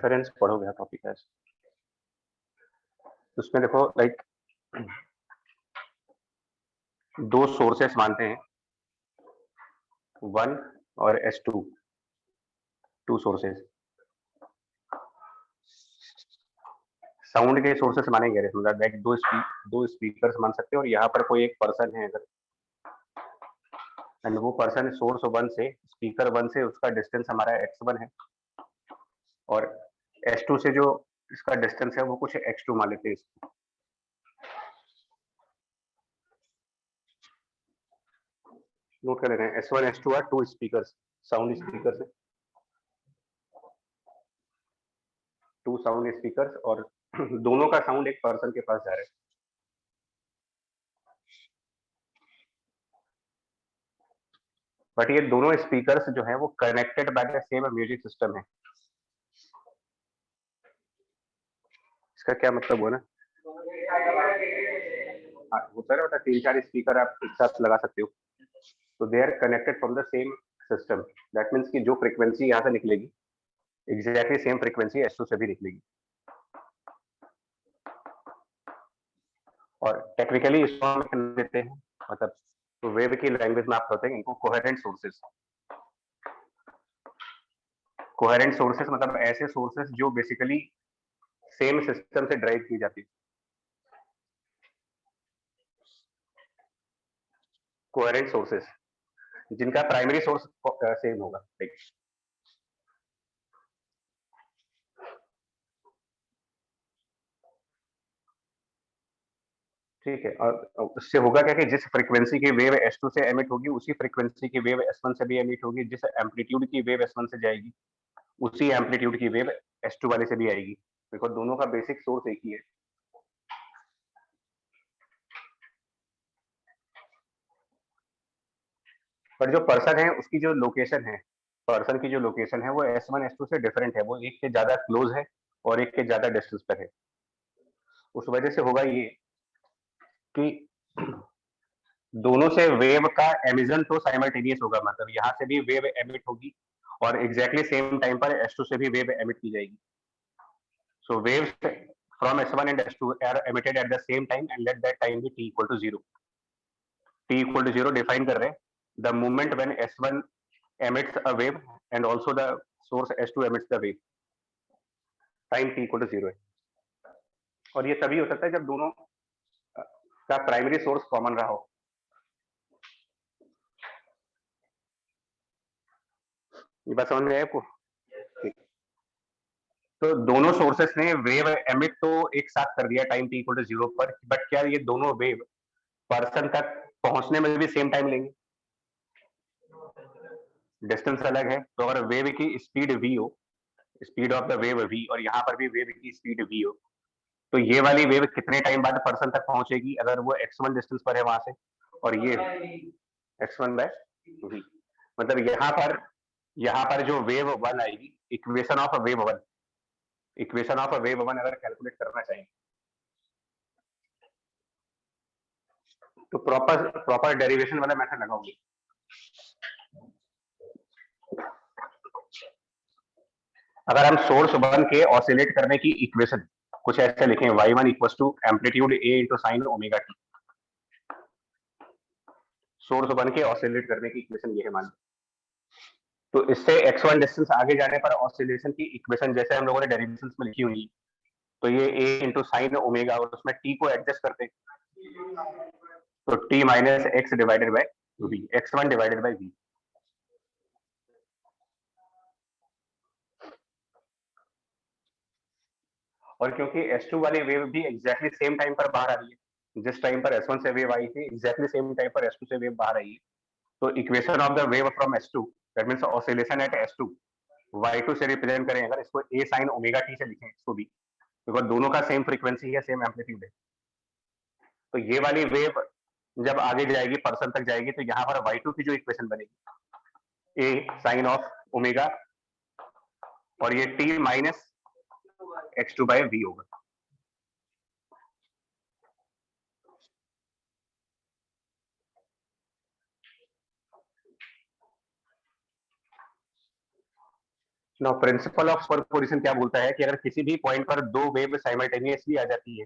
Reference पढ़ोगे topic है, उसमें देखो लाइक दो सोर्सेस मानते हैं, 1 और S2, टू सोर्सेस। साउंड के सोर्सेस माने गए, मतलब लाइक दो स्पीकर्स मान सकते हो, और यहाँ पर कोई एक पर्सन है अगर, एंड वो पर्सन सोर्स 1 से स्पीकर 1 से उसका डिस्टेंस हमारा x1 है, और S2 से जो इसका डिस्टेंस है वो कुछ x2 मान लेते हैं इसको। नोट कर लेते हैं, S1 S2 are two speakers, sound speakers है, टू साउंड स्पीकर्स, और दोनों का साउंड एक पर्सन के पास जा रहा है। बट ये दोनों स्पीकर्स जो है वो connected by the same music system है। इसका क्या मतलब हुआ ना, होता है ना, 3-4 स्पीकर आप एक साथ लगा सकते हो, तो they are connected from the same system. That means कि जो फ्रीक्वेंसी यहाँ से निकलेगी एग्जैक्टली सेम फ्रीक्वेंसी S2 से भी निकलेगी। और टेक्निकली इसको हम देते हैं, मतलब तो वेव की लैंग्वेज में आप कहते हैं इनको कोहेरेंट सोर्सेस। कोहेरेंट सोर्सेस मतलब ऐसे सोर्सेस जो बेसिकली सेम सिस्टम से ड्राइव की जाती है। कोहेरेंट सोर्सेस जिनका प्राइमरी सोर्स सेम होगा, ठीक है। और उससे होगा क्या कि जिस फ्रीक्वेंसी की वेव S2 से एमिट होगी उसी फ्रीक्वेंसी की वेव S1 से भी एमिट होगी, जिस एम्पलीट्यूड की वेव S1 से जाएगी उसी एम्पलीट्यूड की वेव S2 वाले से भी आएगी, बिकॉज दोनों का बेसिक सोर्स एक ही है। पर जो पर्सन है उसकी जो लोकेशन है, पर्सन की जो लोकेशन है वो S1 S2 से डिफरेंट है, वो एक के ज्यादा क्लोज है और एक के ज्यादा डिस्टेंस पर है। उस वजह से होगा ये कि दोनों से वेव का एमिशन तो साइमल्टेनियस होगा, मतलब यहाँ से भी वेव एमिट होगी और एग्जैक्टली सेम टाइम पर S2 से भी वेव एमिट की जाएगी। सो waves from S1 and S2 are emitted at the same time and let that time be t equal to 0. t equal to 0 define कर रहे हैं the moment when S1 emits a wave and also the source S2 emits the wave, time t equal to 0 है। और ये तभी हो सकता है जब दोनों का प्राइमरी सोर्स कॉमन रहा हो। ये बात समझ में आया आपको? तो दोनों सोर्सेस ने वेव एमिट तो एक साथ कर दिया टाइम t इक्वल टू 0 पर, बट क्या ये दोनों वेव पर्सन तक पहुंचने में भी सेम टाइम लेंगे? डिस्टेंस अलग है, तो अगर वेव की स्पीड v हो, speed of the wave v, और यहाँ पर भी वेव की स्पीड v हो, तो ये वाली वेव कितने टाइम बाद पर्सन तक पहुंचेगी अगर वो x1 डिस्टेंस पर है वहां से, और ये x1 बाय v। मतलब यहाँ पर जो वेव 1 आएगी, equation of wave 1, equation of wave 1 अगर कैलकुलेट करना चाहिए तो प्रॉपर डेरिवेशन वाला मेथड लगाओगे। अगर हम सोर्स 1 के ऑसिलेट करने की इक्वेशन कुछ ऐसे लिखें, y1 equals to amplitude a into sine omega t, source 1 के ऑसिलेट करने की इक्वेशन ये है मान लो, तो इससे x1 डिस्टेंस आगे जाने पर ऑसिलेशन की इक्वेशन जैसे हम लोगों ने डेरिवेशंस में लिखी हुई, तो ये a इंटू साइन ओमेगा, और उसमें t को एडजस्ट करते तो t minus x divided by v, x1 divided by v। और क्योंकि S2 वाली वेव भी एग्जैक्टली सेम टाइम पर बाहर आ रही है, जिस टाइम पर S1 से वेव आई थी एग्जैक्टली सेम टाइम पर S2 से वेव बाहर आई है, तो equation of the wave from S2 that means oscillation at S2 y2 से रिप्रेजेंट करें, अगर इसको a sin ओमेगा t से लिखें इसको भी, बिकॉज दोनों का सेम फ्रीक्वेंसी है, सेम एम्पलीट्यूड है, तो ये वाली वेव जब आगे जाएगी पर्सन तक जाएगी तो यहाँ पर y2 की जो इक्वेशन बनेगी a sin ऑफ ओमेगा, और ये t minus x2 by v होगा। नो, प्रिंसिपल ऑफ सुपरपोजिशन क्या बोलता है कि अगर किसी भी पॉइंट पर दो वेव साइमल्टेनियसली आ जाती है,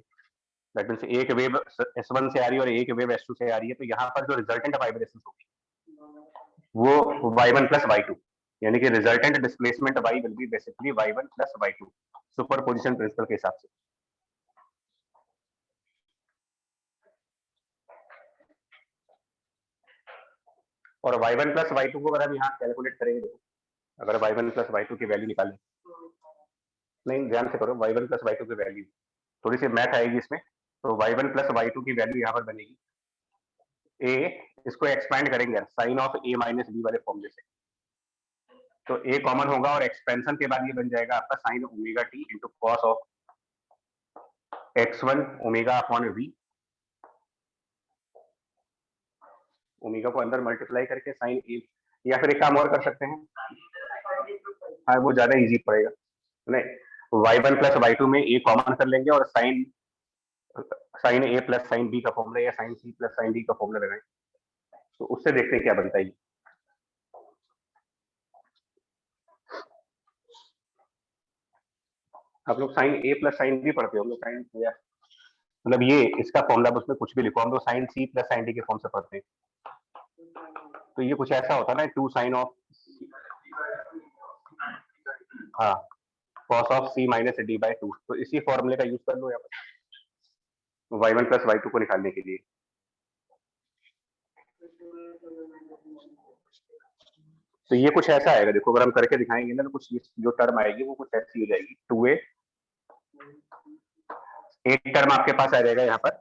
दैट मींस एक वेव S1 से आ रही है और एक वेव S2 से आ रही है, तो यहाँ पर जो रिजल्टेंट वाइब्रेशन होगी वो y1 प्लस y2, यानी कि resultant displacement y will be basically y1 plus y2 superposition principle के हिसाब से। और y1 प्लस y2 को अगर हम यहाँ कैलकुलेट करेंगे, अगर y1 प्लस y2 की वैल्यू निकालें, नहीं ध्यान से करो, y1 प्लस y2 की वैल्यू, थोड़ी सी मैथ आएगी इसमें, तो y1 प्लस y2 की वैल्यू यहाँ पर बनेगी a, इसको एक्सपैंड करेंगे sine of a minus b वाले फॉर्मूले से, तो a कॉमन होगा और एक्सपेंशन के बाद ये बन जाएगा आपका sine omega t into cos of x1 omega upon v, omega को अंदर मल्टीप्लाई करके साइन a, या फिर एक काम और कर सकते हैं, हाँ वो ज्यादा इजी पड़ेगा, नहीं y1 प्लस y2 में a कॉमन कर लेंगे और sine a plus sine b का फॉर्मूला या sine c plus sine d का फॉर्मूला लगाएंगे, तो उससे देखते हैं क्या बनता है। आप लोग sine a plus sine b पढ़ते हो, हम लोग साइन मतलब ये इसका फॉर्मूला उसमें कुछ भी लिखो, हम लोग sine c plus sine d के फॉर्म से पढ़ते हैं, तो ये कुछ ऐसा होता है ना, टू साइन ऑफ, हाँ cos of c minus d by 2, तो इसी फॉर्मूले का यूज कर लो यहाँ पर y1 प्लस y2 को निकालने के लिए। तो ये कुछ ऐसा आएगा, देखो अगर हम करके दिखाएंगे ना, तो कुछ जो टर्म आएगी वो कुछ ऐसी हो जाएगी, 2a, एक टर्म आपके पास आ जाएगा यहाँ पर,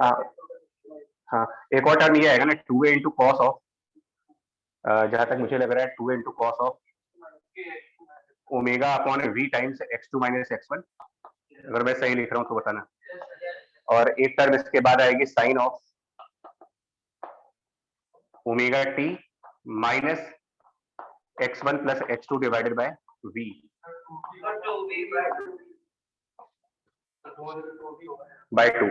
हाँ हाँ एक और टर्म ये आएगा ना, 2a इंटू कॉस ऑफ, जहां तक मुझे लग रहा है 2a into cos of omega upon v times x2 minus x1, अगर मैं सही लिख रहा हूँ तो बताना, और एक टर्म इसके बाद आएगी sine of omega t minus x1 plus x2 divided by v, by 2,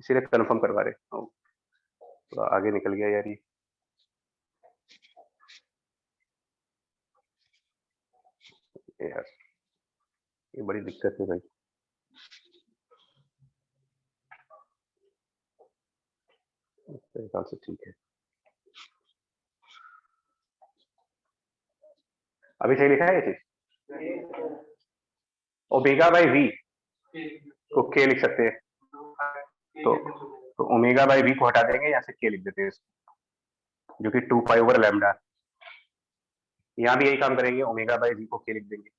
इसीलिए कंफर्म करवा रहे, थोड़ा आगे निकल गया यार ये यार, ये बड़ी दिक्कत है भाई। हिसाब से ठीक है, अभी सही लिखा है ये चीज, ओमेगा बाई वी को के लिख सकते हैं, तो ओमेगा बाई वी को हटा देंगे, यहाँ से के लिख देते हैं जो कि 2 पाई ओवर लैम्डा, यहाँ भी यही काम करेंगे, ओमेगा बाई वी को के लिख देंगे।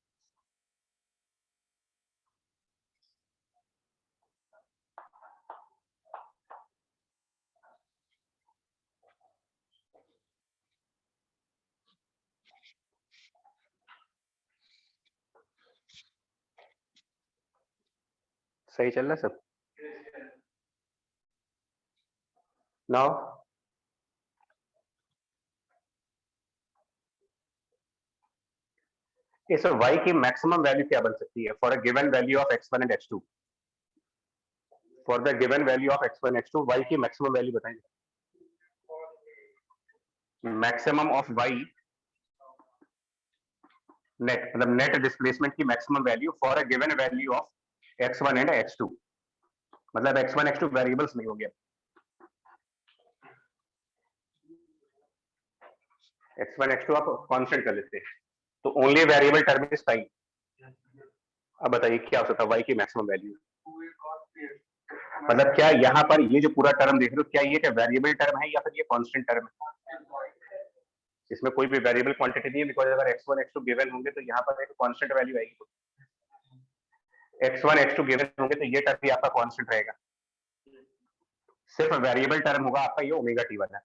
सही चल रहा है सब नाउ, इस y की मैक्सिमम वैल्यू क्या बन सकती है for a given value of x1 and x2, for the given value of x1 x2 y की मैक्सिमम वैल्यू बताएंगे, मैक्सिमम ऑफ y नेट, मतलब नेट डिस्प्लेसमेंट की maximum value for a given value of x1 and x2, मतलब x1 x2 variables नहीं होंगे, x1 x2 आप constant कर लेते हैं, तो only variable term is time. अब बताइए क्या हो सकता है y की मैक्सिमम वैल्यू, मतलब क्या यहाँ पर ये जो पूरा टर्म देख रहे हो, क्या ये क्या वेरिएबल टर्म है या फिर ये कांस्टेंट टर्म है, इसमें कोई भी वेरिएबल क्वांटिटी नहीं है, बिकॉज अगर x1 x2 गिवन होंगे तो यहाँ पर एक कांस्टेंट वैल्यू आएगी, x1 x2 गिवन होंगे तो ये टर्म भी आपका कांस्टेंट रहेगा, सिर्फ वेरिएबल टर्म होगा आपका ये ओमेगा टी वाला।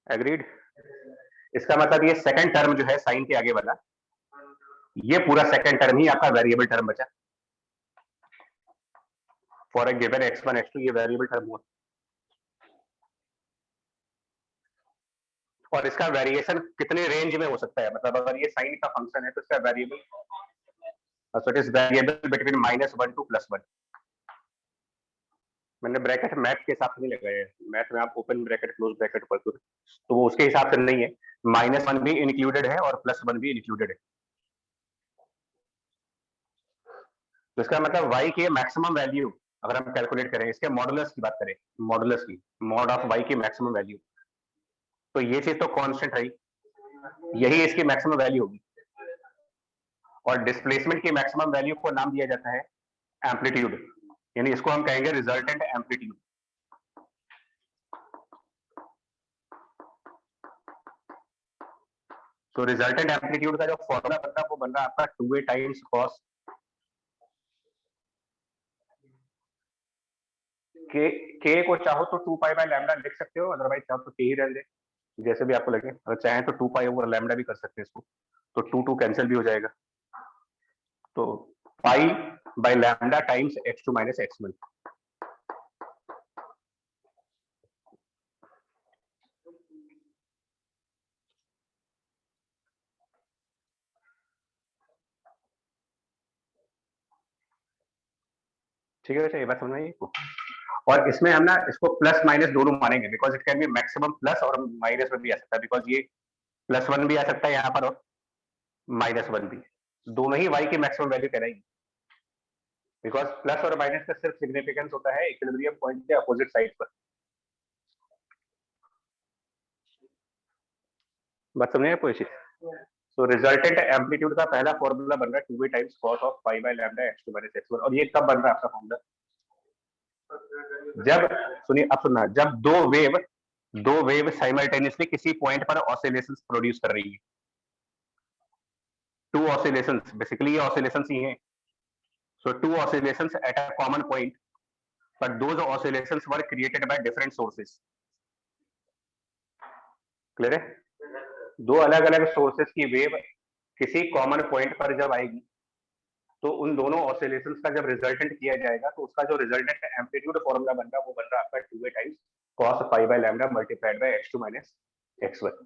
एग्रीड, इसका मतलब ये सेकंड टर्म जो है साइन के आगे वाला, ये पूरा सेकंड टर्म ही आपका वेरिएबल टर्म बचा, for a given x1 x2 ये वेरिएबल टर्म हुआ, और इसका वेरिएशन कितने रेंज में हो सकता है, मतलब अगर ये साइन का फंक्शन है तो इसका variable, so it is variable between -1 to +1, मैंने ब्रैकेट मैथ के हिसाब से नहीं लगाया है, मैथ में आप ओपन ब्रैकेट क्लोज ब्रैकेट पढ़ते हो तो वो उसके हिसाब से नहीं है, -1 भी इंक्लूडेड है और +1 भी इंक्लूडेड है। तो इसका मतलब y की मैक्सिमम वैल्यू अगर हम कैलकुलेट करें, इसके मॉडुलस की बात करें, मॉडुलस की, मॉड ऑफ y की मैक्सिमम वैल्यू, तो ये चीज तो कांस्टेंट रही, यही इसकी मैक्सिमम वैल्यू होगी। और डिस्प्लेसमेंट की मैक्सिमम वैल्यू को नाम दिया जाता है एम्पलीट्यूड, यानी इसको हम कहेंगे रिजल्टेंट एम्पलीट्यूड। तो रिजल्टेंट एम्पलीट्यूड का जो फॉर्मूला बनता है वो बन रहा है आपका 2a टाइम्स कॉस के को चाहो तो 2 पाई बाय लैम्डा लिख सकते हो, अदरवाइज चाहो तो के ही रहने दे, जैसे भी आपको लगे। अगर चाहें तो 2 पाई ओवर लैम्डा भी कर सकते हैं इसको, तो 2 कैंसिल भी हो जाएगा। तो pi by lambda times x2 minus x1। ठीक है बेटा, ये बात समझ में आई आपको? और इसमें हम ना इसको प्लस माइनस दोनों मानेंगे, because it can be maximum plus और माइनस में भी आ सकता है, बिकॉज ये +1 भी आ सकता है यहाँ पर और -1 भी, दोनों ही y की मैक्सिमम वैल्यू कहलाएगी। बिकॉज प्लस और माइनस का सिर्फ सिग्निफिकेंस होता है इक्विलिब्रियम पॉइंट के अपोजिट साइड पर। बात समझे आपको? तो रिजल्टेंट एम्पलीट्यूड का पहला फॉर्मूला बन रहा है 2a times cos of pi by lambda x2 minus x1। और ये कब बन रहा है आपका फॉर्मूला? जब, सुनिए अब सुनना, जब दो वेव साइमल्टेनियसली किसी पॉइंट पर ऑसिलेशंस प्रोड्यूस कर रही है। टू ऑसिलेशंस, बेसिकली ये ऑसिलेशंस ही हैं। So two oscillations at a common point, but those oscillations were created by different sources. Clear है? दो अलग अलग सोर्सेस की वेव किसी कॉमन पॉइंट पर जब आएगी तो उन दोनों ऑसिलेशंस का जब रिजल्टेंट किया जाएगा तो उसका जो रिजल्टेंट एम्पलीट्यूड फॉर्मूला बन रहा है वो बन रहा है आपका 2a times cos pi by lambda multiplied by x2 minus x1।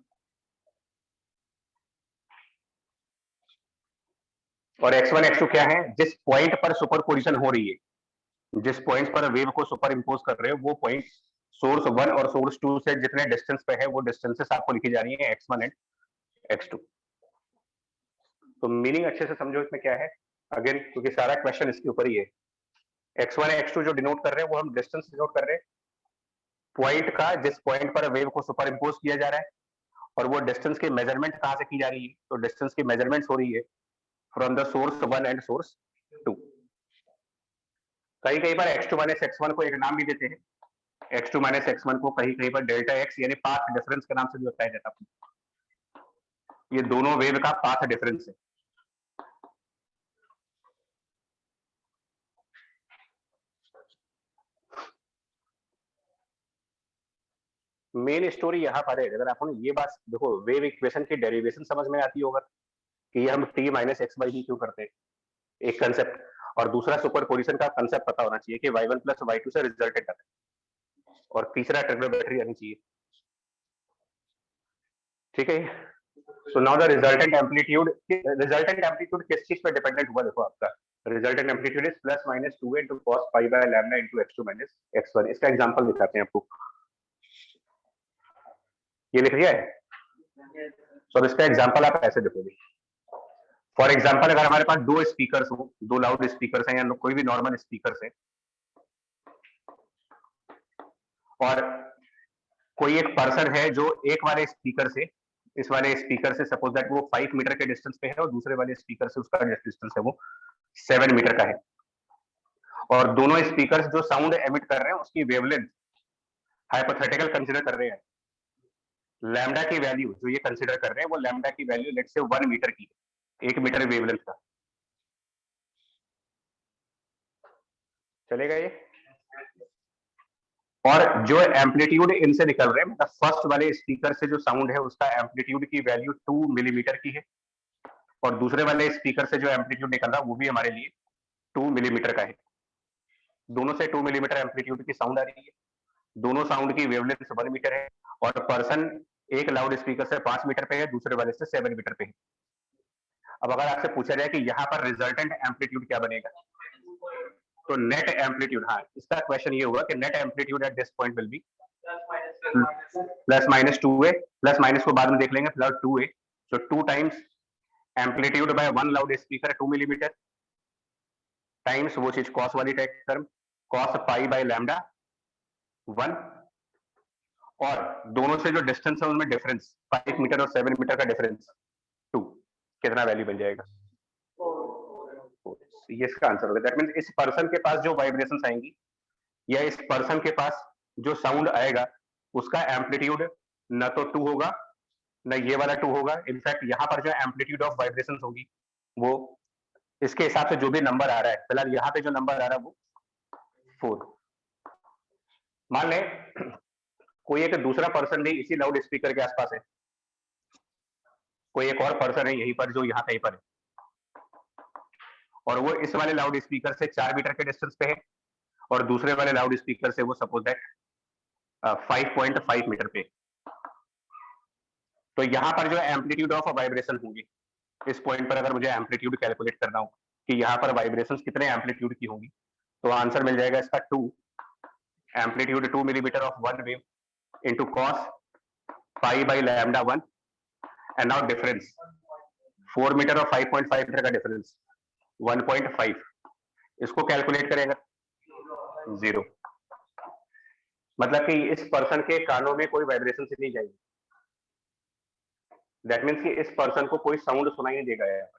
और x1 x2 क्या है? जिस पॉइंट पर सुपरपोजिशन हो रही है, जिस पॉइंट पर वेव को सुपर इम्पोज कर रहे हो, वो पॉइंट सोर्स 1 और सोर्स 2 से जितने डिस्टेंस पे है वो डिस्टेंसेस आपको लिखी जा रही है x1 एंड x2। तो मीनिंग अच्छे से समझो इसमें क्या है, अगेन क्योंकि सारा क्वेश्चन इसके ऊपर ही है। x1 x2 जो डिनोट कर रहे हैं वो हम डिस्टेंस डिनोट कर रहे हैं पॉइंट का, जिस पॉइंट पर वेव को सुपर इम्पोज किया जा रहा है। और वो डिस्टेंस की मेजरमेंट कहां से की जा रही है? तो डिस्टेंस की मेजरमेंट हो रही है from the source 1 and source 2। कहीं कहीं पर x2 माइनस x1 को एक नाम भी देते हैं, x2 माइनस x1 को कहीं कहीं पर डेल्टा x यानी पाथ डिफरेंस के नाम से भी बताया जाता है। ये दोनों वेव का पाथ डिफरेंस है। मेन स्टोरी यहाँ पर है, अगर आपको ये बात देखो, वेव इक्वेशन की डेरिवेशन समझ में आती होगा कि ये हम t minus x by D क्यों करते हैं, एक कंसेप्ट। और दूसरा सुपरपोजिशन का कंसेप्ट पता होना चाहिए कि y1 प्लस y2 से रिजल्टेंट आता है। और तीसरा ट्रिग्नोमेट्री आनी चाहिए। ठीक है? So now the resultant amplitude किस चीज पे डिपेंडेंट हुआ? देखो आपका resultant amplitude is plus minus 2a into cos pi by lambda into x2 minus x1। इसका एग्जांपल दिखाते हैं आपको, ये लिख लिया है। तो इसका एग्जांपल आप ऐसे देखोगे, फॉर एग्जांपल अगर हमारे पास दो स्पीकर्स हो, दो लाउड स्पीकर्स हैं या कोई भी नॉर्मल स्पीकर्स है, और कोई एक पर्सन है जो एक वाले स्पीकर से, इस वाले स्पीकर से सपोज दैट वो 5 मीटर के डिस्टेंस पे है और दूसरे वाले स्पीकर से उसका डिस्टेंस है वो 7 मीटर का है। और दोनों स्पीकर्स जो साउंड एमिट कर रहे हैं उसकी वेवलेंथ हाइपोथेटिकल कंसीडर कर रहे हैं। लैम्डा की वैल्यू जो ये कंसीडर कर रहे हैं वो लैम्डा की वैल्यू लेट्स से 1 मीटर की, 1 मीटर वेवलेंथ का। चलेगा ये? और जो एम्पलीट्यूड इनसे निकल रहे हैं, मतलब फर्स्ट वाले स्पीकर से जो साउंड है उसका एम्पलीट्यूड की वैल्यू 2 मिलीमीटर की है, और दूसरे वाले स्पीकर से जो एम्पलीट्यूड निकल रहा है वो भी हमारे लिए 2 मिलीमीटर का है। दोनों से 2 मिलीमीटर एम्पलीट्यूड की साउंड आ रही है, दोनों साउंड की वेवलेंथ 1 मीटर है, और पर्सन एक लाउड स्पीकर से 5 मीटर पे है, दूसरे वाले से 7 मीटर पे है। अब अगर आपसे पूछा जाए कि यहाँ पर रिजल्टेंट एम्पलीट्यूड क्या बनेगा, तो नेट एम्पलीट्यूड, हाँ इसका क्वेश्चन ये होगा कि net amplitude at this point will B plus minus 2a, plus minus को बाद में देख लेंगे, plus 2a, so 2 times amplitude by one loud speaker 2 millimetre times वो चीज कॉस वाली term cos pi by lambda 1, और दोनों से जो डिस्टेंस है उनमें डिफरेंस 5 मीटर और 7 मीटर का डिफरेंस 2, कितना वैल्यू बन जाएगा? ये इसका आंसर होगा। दैट मींस इस पर्सन के पास जो वाइब्रेशंस आएंगी या इस पर्सन के पास जो साउंड आएगा उसका एम्पलीट्यूड न तो 2 होगा न ये वाला 2 होगा। इनफैक्ट यहाँ पर जो एम्पलीट्यूड ऑफ वाइब्रेशंस होगी वो इसके हिसाब से जो भी नंबर आ रहा है, फिलहाल यहाँ पे जो नंबर आ रहा है वो 4। मान लें कोई एक दूसरा पर्सन भी इसी लाउड स्पीकर के आसपास है, कोई एक और पर्सन है यहीं पर जो यहाँ कहीं पर है, और वो इस वाले लाउड स्पीकर से 4 मीटर के डिस्टेंस पे है और दूसरे वाले लाउड स्पीकर से वो सपोज दैट 5.5 मीटर पे। तो यहाँ पर जो एम्पलीट्यूड ऑफ वाइब्रेशन होंगी, इस पॉइंट पर अगर मुझे एम्पलीट्यूड कैलकुलेट करना हो कि यहाँ पर वाइब्रेशंस कितने एम्पलीट्यूड की होंगी, तो आंसर मिल जाएगा इसका 2, amplitude 2 millimetre of one wave into cos pi by lambda 1, and now difference 4 metre और 5.5 मीटर का डिफरेंस 1.5, इसको कैलकुलेट करेगा 0। मतलब कि इस पर्सन के कानों में कोई वाइब्रेशन से नहीं जाएगी। दैट मीन्स कि इस पर्सन को कोई साउंड सुनाई नहीं देगा यहाँ पर,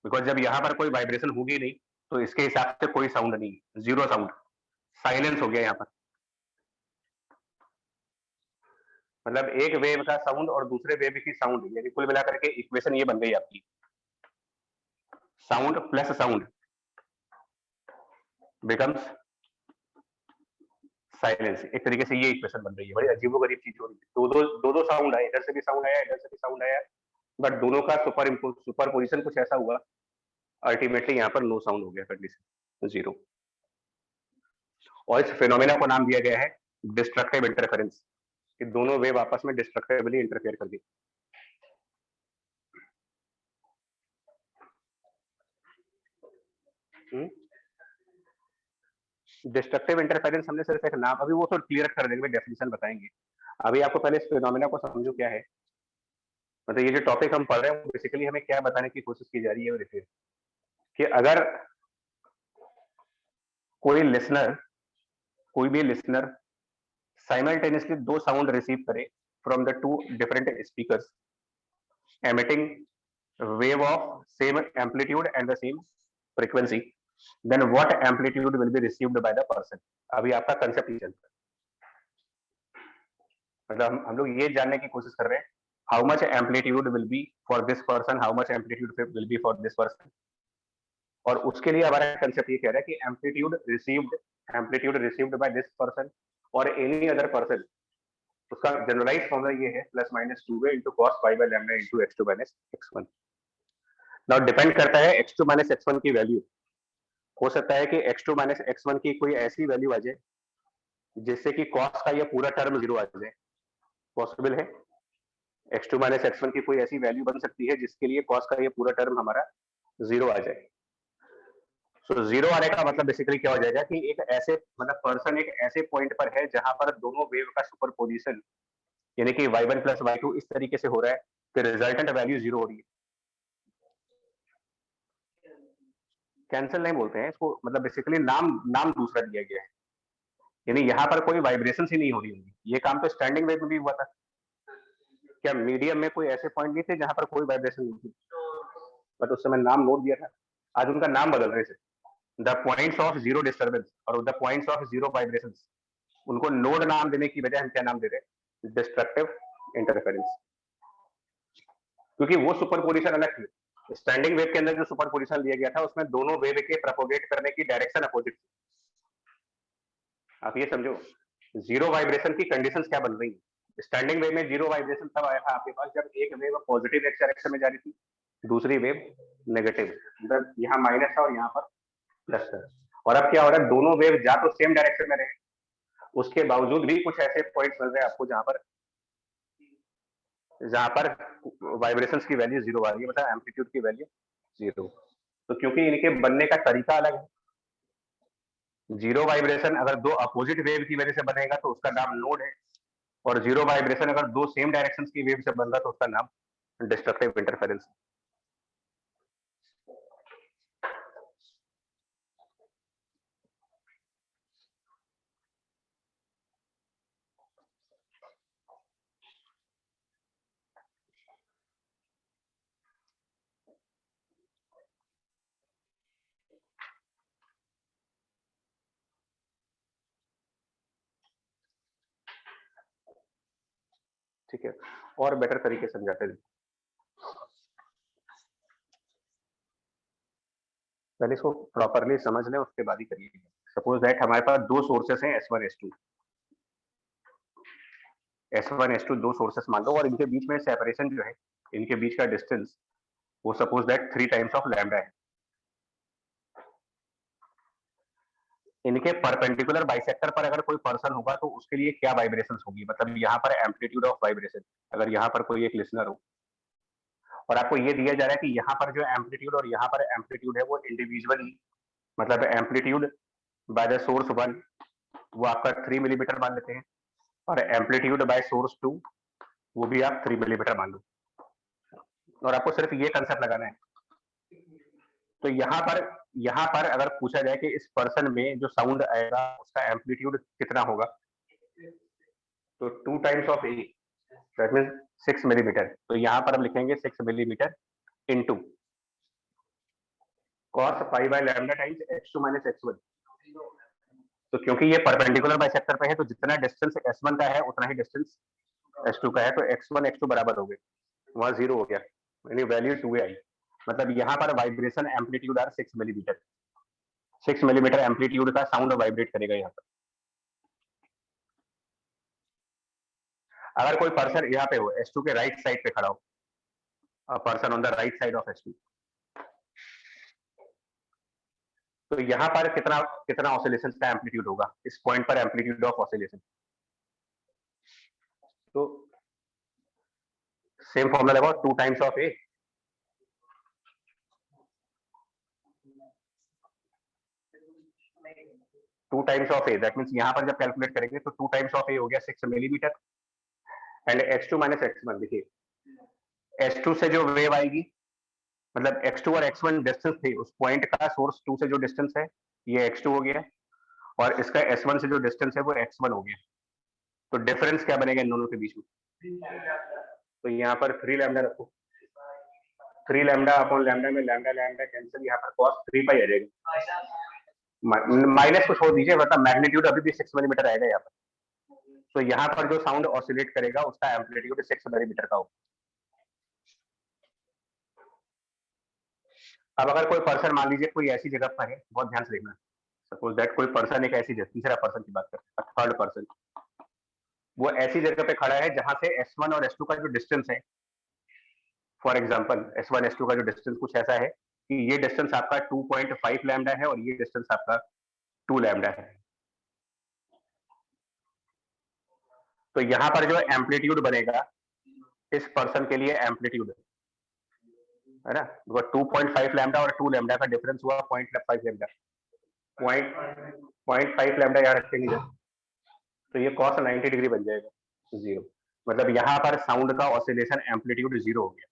बिकॉज जब यहाँ पर कोई वाइब्रेशन होगी नहीं तो इसके हिसाब से कोई साउंड नहीं, 0 साउंड, साइलेंस हो गया यहाँ पर। मतलब एक वेव का साउंड और दूसरे वेव की साउंड, यानी कुल मिलाकर के इक्वेशन ये बन गई आपकी, sound plus sound becomes silence. एक तरीके से ये इक्वेशन बन रही है। बड़ी अजीबोगरीब चीज हो रही है। दो साउंड आए, इधर से भी साउंड आया, इधर से भी साउंड आया, बट दोनों का सुपर पोजिशन कुछ ऐसा हुआ, अल्टीमेटली यहाँ पर नो साउंड हो गया, कंडीशन 0। और इस फिनोमेना को नाम दिया गया है डिस्ट्रक्टिव इंटरफेरेंस, कि दोनों वेव आपस में डिस्ट्रक्टिवली इंटरफेयर कर दी। डिस्ट्रक्टिव इंटरफेरेंस हमने सिर्फ एक नाम, अभी वो तो क्लियर कर देंगे, डेफिनेशन बताएंगे। अभी आपको पहले इस फिनोमेना को समझो क्या है। मतलब ये जो टॉपिक हम पढ़ रहे हैं बेसिकली हमें क्या बताने की कोशिश की जा रही है, देखिए कि अगर कोई भी लिसनर साइमल्टेनियसली 2 साउंड रिसीव करे from the 2 different speakers emitting wave of same amplitude and the same frequency, then what amplitude will be received by the person? अभी आपका कंसेप्ट ही चलता है। मतलब हम लोग ये जानने की कोशिश कर रहे हैं how much amplitude will be for this person, how much amplitude will be for this person, और उसके लिए हमारा कंसेप्ट ये कह रहा है कि amplitude received by this person और एनी अदर पर्सन, उसका जनरलाइज फॉर्मूला ये है plus minus 2a into cos pi by lambda into x2 minus x1। Now depend करता है x2 माइनस x1 की वैल्यू। हो सकता है कि x2 माइनस x1 की कोई ऐसी वैल्यू आ जाए जिससे कि कॉस का ये पूरा टर्म 0 आ जाए, पॉसिबल है। x2 माइनस x1 की कोई ऐसी वैल्यू बन सकती है जिसके लिए कॉस का ये पूरा टर्म हमारा 0 आ जाए। तो 0 आने का मतलब बेसिकली क्या हो जाएगा कि एक ऐसे मतलब पर्सन एक ऐसे पॉइंट पर है जहां पर दोनों वेव का सुपरपोजिशन यानी कि y1 प्लस y2 इस तरीके से हो रहा है कि रिजल्टेंट वैल्यू 0 हो रही है। कैंसल नहीं बोलते हैं इसको, मतलब बेसिकली नाम दूसरा दिया गया है, यानी यहाँ पर कोई वाइब्रेशन ही नहीं हो रही होगी। ये काम तो स्टैंडिंग वेव में भी हुआ था। क्या मीडियम में कोई ऐसे पॉइंट नहीं थे जहां पर कोई वाइब्रेशन नहीं थी, बट उस समय नाम नोट दिया था, आज उनका नाम बदल रहे थे। The points of zero disturbance और the points of zero vibration, उनको नोड नाम देने की बजाय हम क्या नाम दे रहे हैं, डिस्ट्रक्टिव इंटरफेरेंस, क्योंकि वो सुपरपोजिशन अलग थी। स्टैंडिंग वेव के अंदर जो सुपरपोजिशन लिया गया था उसमें दोनों वेव के प्रोपोगेट करने की डायरेक्शन अपोजिट थी। आप ये समझो 0 वाइब्रेशन की कंडीशंस क्या बन रही है। स्टैंडिंग वेव में 0 वाइब्रेशन तब आया था आपके पास जब एक वेव पॉजिटिव एक्स डायरेक्शन में जा रही थी, दूसरी वेव नेगेटिव, मतलब यहाँ माइनस था और यहाँ पर प्लस था। और अब क्या हो रहा है, दोनों वेव जा तो सेम डायरेक्शन में रहे, उसके बावजूद भी कुछ ऐसे पॉइंट्स मिल रहे हैं आपको जहां पर वाइब्रेशंस की वैल्यू 0 आ रही है, मतलब एम्पलीट्यूड की वैल्यू 0। तो क्योंकि इनके बनने का तरीका अलग है, 0 वाइब्रेशन की वैल्यू 0 आ रही है मतलब एम्पलीट्यूड की वैल्यू 0। तो क्योंकि इनके बनने का तरीका अलग है, 0 वाइब्रेशन की वैल्यू 0 आ रही है मतलब एम्पलीट्यूड की वैल्यू 0। तो क्योंकि इनके बनने का तरीका अलग है, जीरो वाइब्रेशन अगर दो अपोजिट वेव की वजह से बनेगा तो उसका नाम नोड है, और जीरो वाइब्रेशन अगर दो सेम डायरेक्शन की वेव से बन रहा तो उसका नाम डिस्ट्रक्टिव इंटरफेरेंस। ठीक है, और बेटर तरीके से समझाते हैं। पहले इसको प्रॉपरली समझ लें, उसके बाद ही करिए। सपोज दैट हमारे पास दो सोर्सेस हैं S1 S2, S1 S2 दो सोर्सेस मान लो, और इनके बीच में सेपरेशन जो है, इनके बीच का डिस्टेंस वो suppose that 3 times of lambda है। इनके परपेंडिकुलर बाइसेक्टर पर अगर कोई पर्सन होगा तो उसके लिए क्या वाइब्रेशंस होगी, मतलब यहाँ पर एम्पलीट्यूड ऑफ वाइब्रेशन, अगर यहाँ पर कोई एक लिसनर हो और आपको ये दिया जा रहा है कि यहाँ पर जो एम्पलीट्यूड और यहाँ पर एम्पलीट्यूड है वो इंडिविजुअली, मतलब एम्पलीट्यूड बाय द सोर्स 1 वो आपका 3 मिलीमीटर मान लेते हैं, और एम्पलीट्यूड बाय सोर्स 2 वो भी आप 3 मिलीमीटर मान लो, और आपको सिर्फ ये कंसेप्ट लगाना है। तो यहाँ पर अगर पूछा जाए कि इस पर्सन में जो साउंड आएगा उसका एम्पलीट्यूड कितना होगा, तो 2 times of A, that mean 6 millimetre. तो यहाँ पर हम लिखेंगे 6 millimetre into cos pi by lambda times x2 minus x1। तो क्योंकि ये परपेंडिकुलर बाइसेक्टर पे है तो जितना डिस्टेंस S1 का है उतना ही डिस्टेंस S2 का है, तो x1 x2 बराबर हो गए, वहां 0 हो गया, यानी वैल्यू 2 आई। मतलब यहाँ पर vibration amplitude are 6 millimetre, 6 millimetre amplitude का साउंड वाइब्रेट करेगा यहाँ पर। अगर कोई पर्सन यहाँ पे हो S2 के राइट साइड पे खड़ा हो, person on the right side of S2, तो यहाँ पर कितना कितना ऑसिलेशन का एम्पलीट्यूड होगा इस पॉइंट पर, एम्पलीट्यूड ऑफ ऑसिलेशन। तो सेम फॉर्मूला लगा 2 times of A, 2 times of A, that means यहाँ पर जब कैलकुलेट करेंगे तो 2 टाइम्स ऑफ ए हो गया 6 millimetre, and x2 minus x1, देखिए S2 से जो वेव आएगी, मतलब x2 और x1 डिस्टेंस थे, उस पॉइंट का सोर्स 2 से जो डिस्टेंस है ये x2 हो गया, और इसका S1 से जो डिस्टेंस है वो x1 हो गया। तो डिफरेंस क्या बनेगा इन दोनों के बीच में, तो यहाँ पर 3 लैम्डा रखो, 3 लैम्डा अपॉन लैम्डा में लैम्डा लैम्डा कैंसिल, यहाँ पर cos 3 पाई आ जाएगा, माइनस को छोड़ दीजिए, मतलब मैग्नीट्यूड अभी भी 6 मिलीमीटर आएगा यहाँ पर। तो यहाँ पर जो साउंड ऑसिलेट करेगा उसका एम्पलीट्यूड 6 मिलीमीटर का होगा। अब अगर कोई पर्सन मान लीजिए कोई ऐसी जगह पर है, बहुत ध्यान से देखना, सपोज दैट कोई पर्सन एक ऐसी जगह, तीसरा पर्सन की बात करते हैं, थर्ड पर्सन, वो ऐसी जगह पे खड़ा है जहां से S1 और S2 का जो डिस्टेंस है, फॉर एग्जांपल S1 S2 का जो डिस्टेंस कुछ ऐसा है कि ये डिस्टेंस आपका 2.5 लैम्डा है और ये डिस्टेंस आपका 2 लैम्डा है। तो यहाँ पर जो एम्पलीट्यूड बनेगा इस पर्सन के लिए एम्पलीट्यूड है ना, 2.5 लैम्डा और 2 लैम्डा का डिफरेंस हुआ 0.5 लैम्डा, 0.5 लैम्डा यहाँ रखेंगे तो ये cos 90 डिग्री बन जाएगा, 0। मतलब यहाँ पर साउंड का ऑसिलेशन एम्पलीट्यूड 0 हो गया।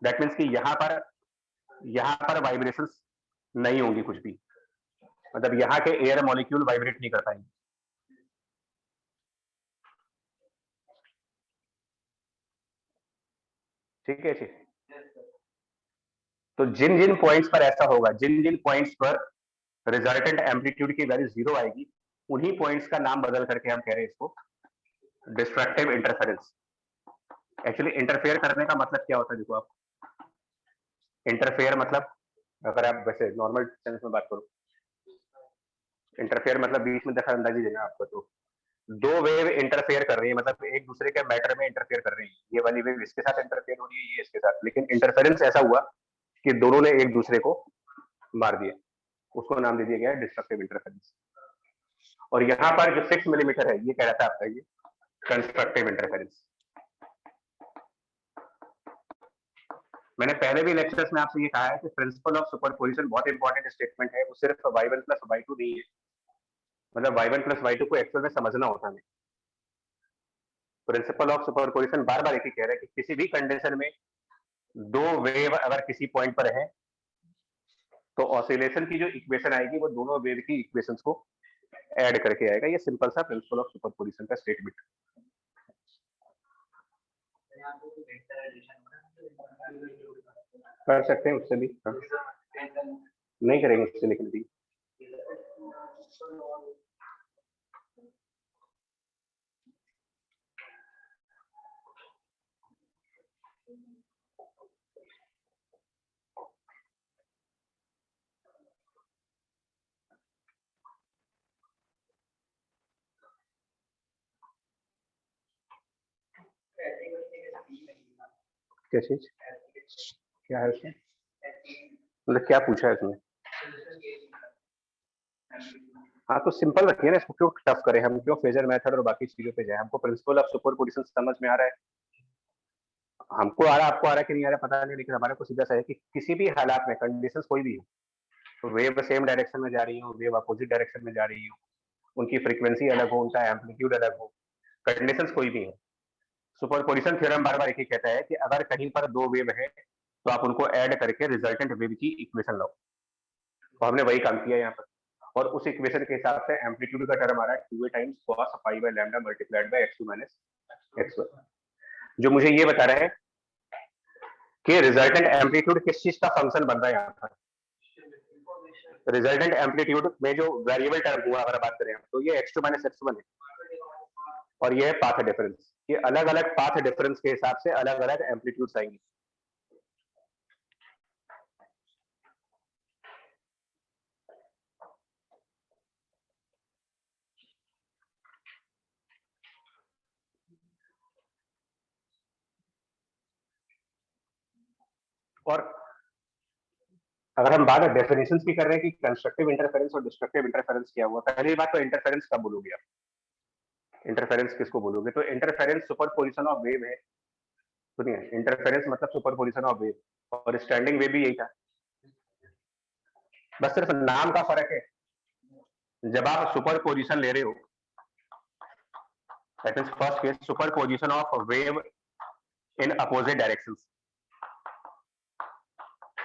दैट मीन्स कि यहाँ पर वाइब्रेशंस नहीं होंगी कुछ भी, मतलब यहाँ के एयर मॉलिक्यूल वाइब्रेट नहीं कर पाएंगे। ठीक है जी। तो जिन जिन पॉइंट्स पर ऐसा होगा, जिन जिन पॉइंट्स पर रिजल्टेंट एम्पलीट्यूड की वैल्यू 0 आएगी, उन्हीं पॉइंट्स का नाम बदल करके हम कह रहे हैं इसको डिस्ट्रक्टिव इंटरफेरेंस। एक्चुअली इंटरफेयर करने का मतलब क्या होता है, देखो आप, इंटरफेयर मतलब अगर आप वैसे नॉर्मल सेंस में बात करो, इंटरफेयर मतलब बीच में दखल अंदाजी देना आपको। तो दो वेव इंटरफेयर कर रही है, मतलब एक दूसरे के मैटर में इंटरफेयर कर रही है, ये वाली वेव इसके साथ इंटरफेयर हो रही है, ये इसके साथ, लेकिन इंटरफेरेंस ऐसा हुआ कि दोनों ने एक दूसरे को मार दिया, उसको नाम दे दिया गया डिस्ट्रक्टिव इंटरफेरेंस। और यहाँ पर जो 6 मिलीमीटर है ये कह रहा था आपका ये कंस्ट्रक्टिव इंटरफेरेंस। मैंने पहले भी लेक्चर्स में आपसे ये कहा है कि प्रिंसिपल ऑफ सुपरपोजिशन बहुत इंपॉर्टेंट स्टेटमेंट है, वो सिर्फ y1 प्लस y2 नहीं है, मतलब y1 प्लस y2 को एक्चुअल में समझना होता है। प्रिंसिपल ऑफ सुपरपोजिशन बार बार एक ही कह रहा है कि किसी भी कंडीशन में दो वेव अगर किसी पॉइंट पर है तो ऑसिलेशन की जो इक्वेशन आएगी वो दोनों वेव की इक्वेशंस को ऐड करके आएगा। ये सिंपल सा प्रिंसिपल ऑफ सुपरपोजिशन का स्टेटमेंट। कर सकते हैं उससे भी, नहीं करेंगे उससे, लेकिन भी क्या चीज, क्या है उसमें, मतलब क्या पूछा है इसमें? हाँ तो सिंपल रखिए ना, इसको क्यों टफ करें हम, क्यों फेजर मेथड और बाकी चीजों पे जाए? हमको प्रिंसिपल ऑफ सुपरपोजिशन समझ में आ रहा है, हमको आ रहा है, आपको आ रहा है कि नहीं आ रहा पता नहीं, लेकिन हमारे को सीधा सा है कि किसी भी हालात में कंडीशंस कोई भी हो, तो वेव सेम डायरेक्शन में जा रही हो, वेव अपोजिट डायरेक्शन में जा रही हो, उनकी फ्रीक्वेंसी अलग हो, उनका एम्पलीट्यूड अलग हो, कंडीशंस कोई भी हो, सुपरपोजिशन थ्योरम बार बार एक ही कहता है कि अगर कहीं पर दो वेव है तो आप उनको ऐड करके रिजल्टेंट वेव की इक्वेशन लाओ। तो हमने वही काम किया यहाँ पर, और उस इक्वेशन के हिसाब से एम्पलीट्यूड का टर्म आ रहा है 2a times cos pi by lambda multiplied by x2 minus x1, जो मुझे ये बता रहा है कि रिजल्टेंट एम्पलीट्यूड किस चीज का फंक्शन बन रहा है यहाँ पर। रिजल्टेंट एम्पलीट्यूड में जो वेरिएबल टर्म हुआ अगर बात करें तो ये x2 माइनस x1 है, और ये है पाथ डिफरेंस। ये अलग अलग पाथ डिफरेंस के हिसाब से अलग अलग एम्पलीट्यूड्स आएंगे। और अगर हम बात डेफिनेशन की कर रहे हैं कि कंस्ट्रक्टिव इंटरफेरेंस और डिस्ट्रक्टिव इंटरफेरेंस क्या हुआ, पहली बात तो इंटरफेरेंस कब बोलोगे आप, इंटरफेरेंस किसको बोलोगे? तो इंटरफेरेंस सुपरपोजिशन ऑफ वेव है। सुनिए, इंटरफेरेंस मतलब सुपरपोजिशन ऑफ वेव, और स्टैंडिंग वेव भी यही था, बस सिर्फ नाम का फर्क है। जब आप सुपरपोजिशन ले रहे हो, that means first case superposition of wave in opposite directions,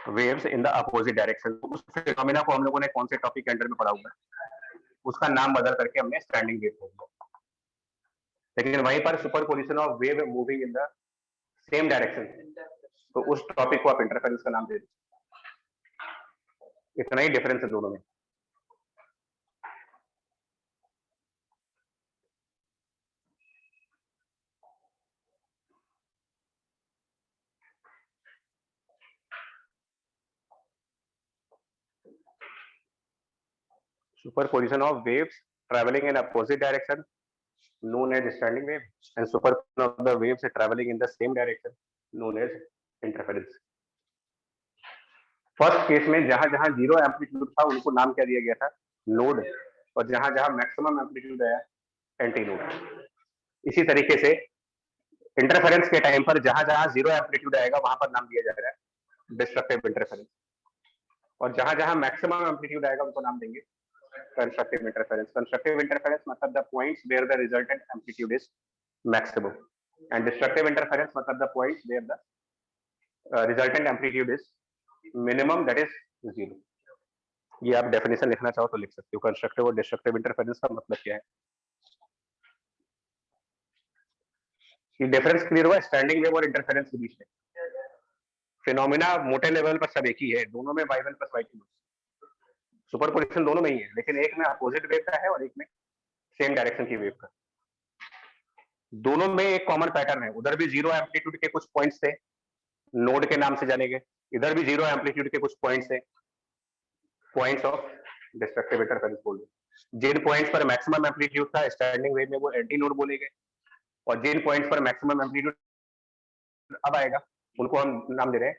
waves in the opposite direction, उस फिनोमेना को हम लोगों ने कौन से टॉपिक के अंडर में पढ़ा हुआ है, उसका नाम बदल करके हमने स्टैंडिंग वेव कर दिया। लेकिन वहीं पर superposition of wave moving in the same direction, तो उस टॉपिक को आप इंटरफेरेंस का नाम दे दीजिए। इतना ही डिफरेंस है दोनों में। Superposition of waves traveling in opposite direction known as standing wave, and superposition of the waves traveling in the same direction known as interference. First case में जहां जहां जीरो एम्पलीट्यूड था उनको नाम क्या दिया गया था, नोड, और जहां जहां मैक्सिमम एम्पलीट्यूड आया एंटी नोड। इसी तरीके से इंटरफेरेंस के टाइम पर जहां जहां जीरो एम्पलीट्यूड आएगा वहां पर नाम दिया जा रहा है डिस्ट्रक्टिव इंटरफेरेंस, और जहां जहां मैक्सिमम एम्पलीट्यूड आएगा उनको नाम देंगे constructive interference. Constructive interference मतलब the points where the resultant amplitude is maximum, and destructive interference मतलब the points where the resultant amplitude is minimum, that is zero. ये आप डेफिनेशन लिखना चाहो तो लिख सकते हो, कंस्ट्रक्टिव और डिस्ट्रक्टिव इंटरफेरेंस का मतलब क्या है। ये डिफरेंस क्लियर हुआ स्टैंडिंग वेव और इंटरफेरेंस के बीच में? फिनोमिना मोटे लेवल पर सब एक ही है, दोनों में y1 प्लस y2, सुपरपोजिशन दोनों में ही है, लेकिन एक में अपोजिट वेव का है और एक में सेम डायरेक्शन की वेव का। दोनों में एक कॉमन पैटर्न है, उधर भी जीरो एम्पलीट्यूड के कुछ पॉइंट्स थे, नोड के नाम से जाने गए, इधर भी जीरो एम्पलीट्यूड के कुछ पॉइंट्स थे, पॉइंट्स ऑफ डिस्ट्रक्टिव इंटरफेरेंस बोल रहे। जिन पॉइंट्स पर मैक्सिमम एम्पलीट्यूड था स्टैंडिंग वेव में वो एंटी नोड बोले गए, और जिन पॉइंट्स पर मैक्सिमम एम्पलीट्यूड अब आएगा उनको हम नाम दे रहे हैं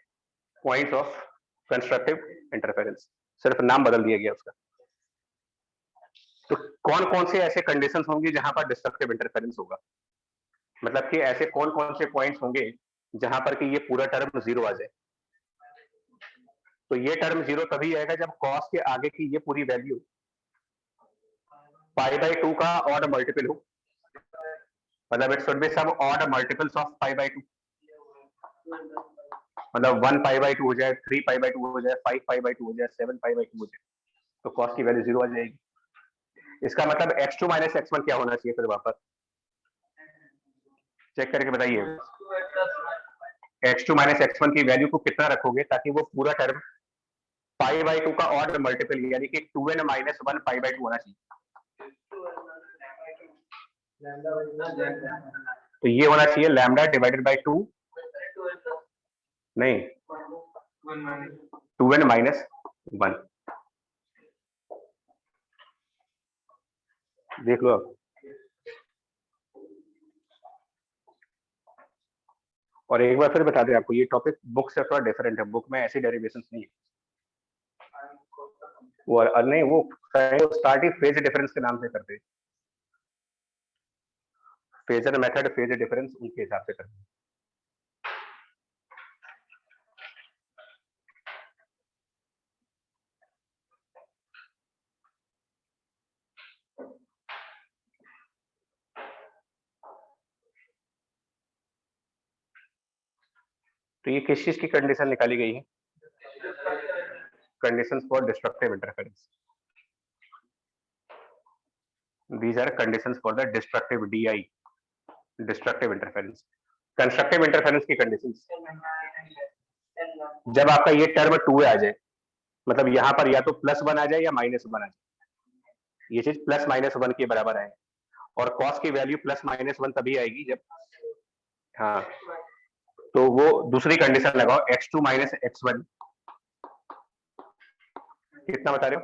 पॉइंट्स ऑफ कंस्ट्रक्टिव इंटरफेरेंस, सिर्फ नाम बदल दिया गया उसका। तो कौन कौन से ऐसे कंडीशंस होंगी जहां पर डिस्ट्रक्टिव इंटरफेरेंस होगा, मतलब कि ऐसे कौन कौन से पॉइंट्स होंगे जहां पर कि ये पूरा टर्म जीरो आ जाए। तो ये टर्म 0 तभी आएगा जब कॉस के आगे की ये पूरी वैल्यू पाई बाई 2 का ऑड मल्टीपल हो, मतलब it should be some odd multiples of pi by 2, मतलब 1 पाई बाई 2 हो जाए, 3 पाई बाई 2 हो जाए, 5 पाई बाई 2 हो जाए, 7 पाई बाई 2 हो जाए, तो कॉस की वैल्यू 0 आ जाएगी। इसका मतलब x2 माइनस x1 क्या होना चाहिए, फिर वापस चेक करके बताइए। x2 माइनस x1 की वैल्यू को कितना रखोगे ताकि वो पूरा टर्म पाई बाई 2 का ऑड मल्टीपल यानी कि 2n माइनस 1 पाई बाई 2 होना चाहिए। तो ये होना चाहिए लैम्डा डिवाइडेड बाई 2, नहीं 2n माइनस 1। देख लो अब। और एक बार फिर बता दें आपको, ये टॉपिक बुक से थोड़ा डिफरेंट है, बुक में ऐसी डेरिवेशंस नहीं है। वो नहीं, वो स्टार्ट ही फेज डिफरेंस के नाम से करते हैं, फेजर मेथड फेज डिफरेंस उनके हिसाब से करते हैं। तो ये किस चीज की कंडीशन निकाली गई है? Conditions for destructive interference. These are conditions for the destructive DI, destructive interference. Constructive interference की कंडीशंस, जब आपका ये टर्म 2 आ जाए, मतलब यहाँ पर या तो +1 आ जाए या -1 आ जाए, ये चीज प्लस माइनस 1 के बराबर आए, और कॉस की वैल्यू प्लस माइनस 1 तभी आएगी जब, हाँ, तो वो दूसरी कंडीशन लगाओ x2 माइनस x1 कितना बता रहे हो,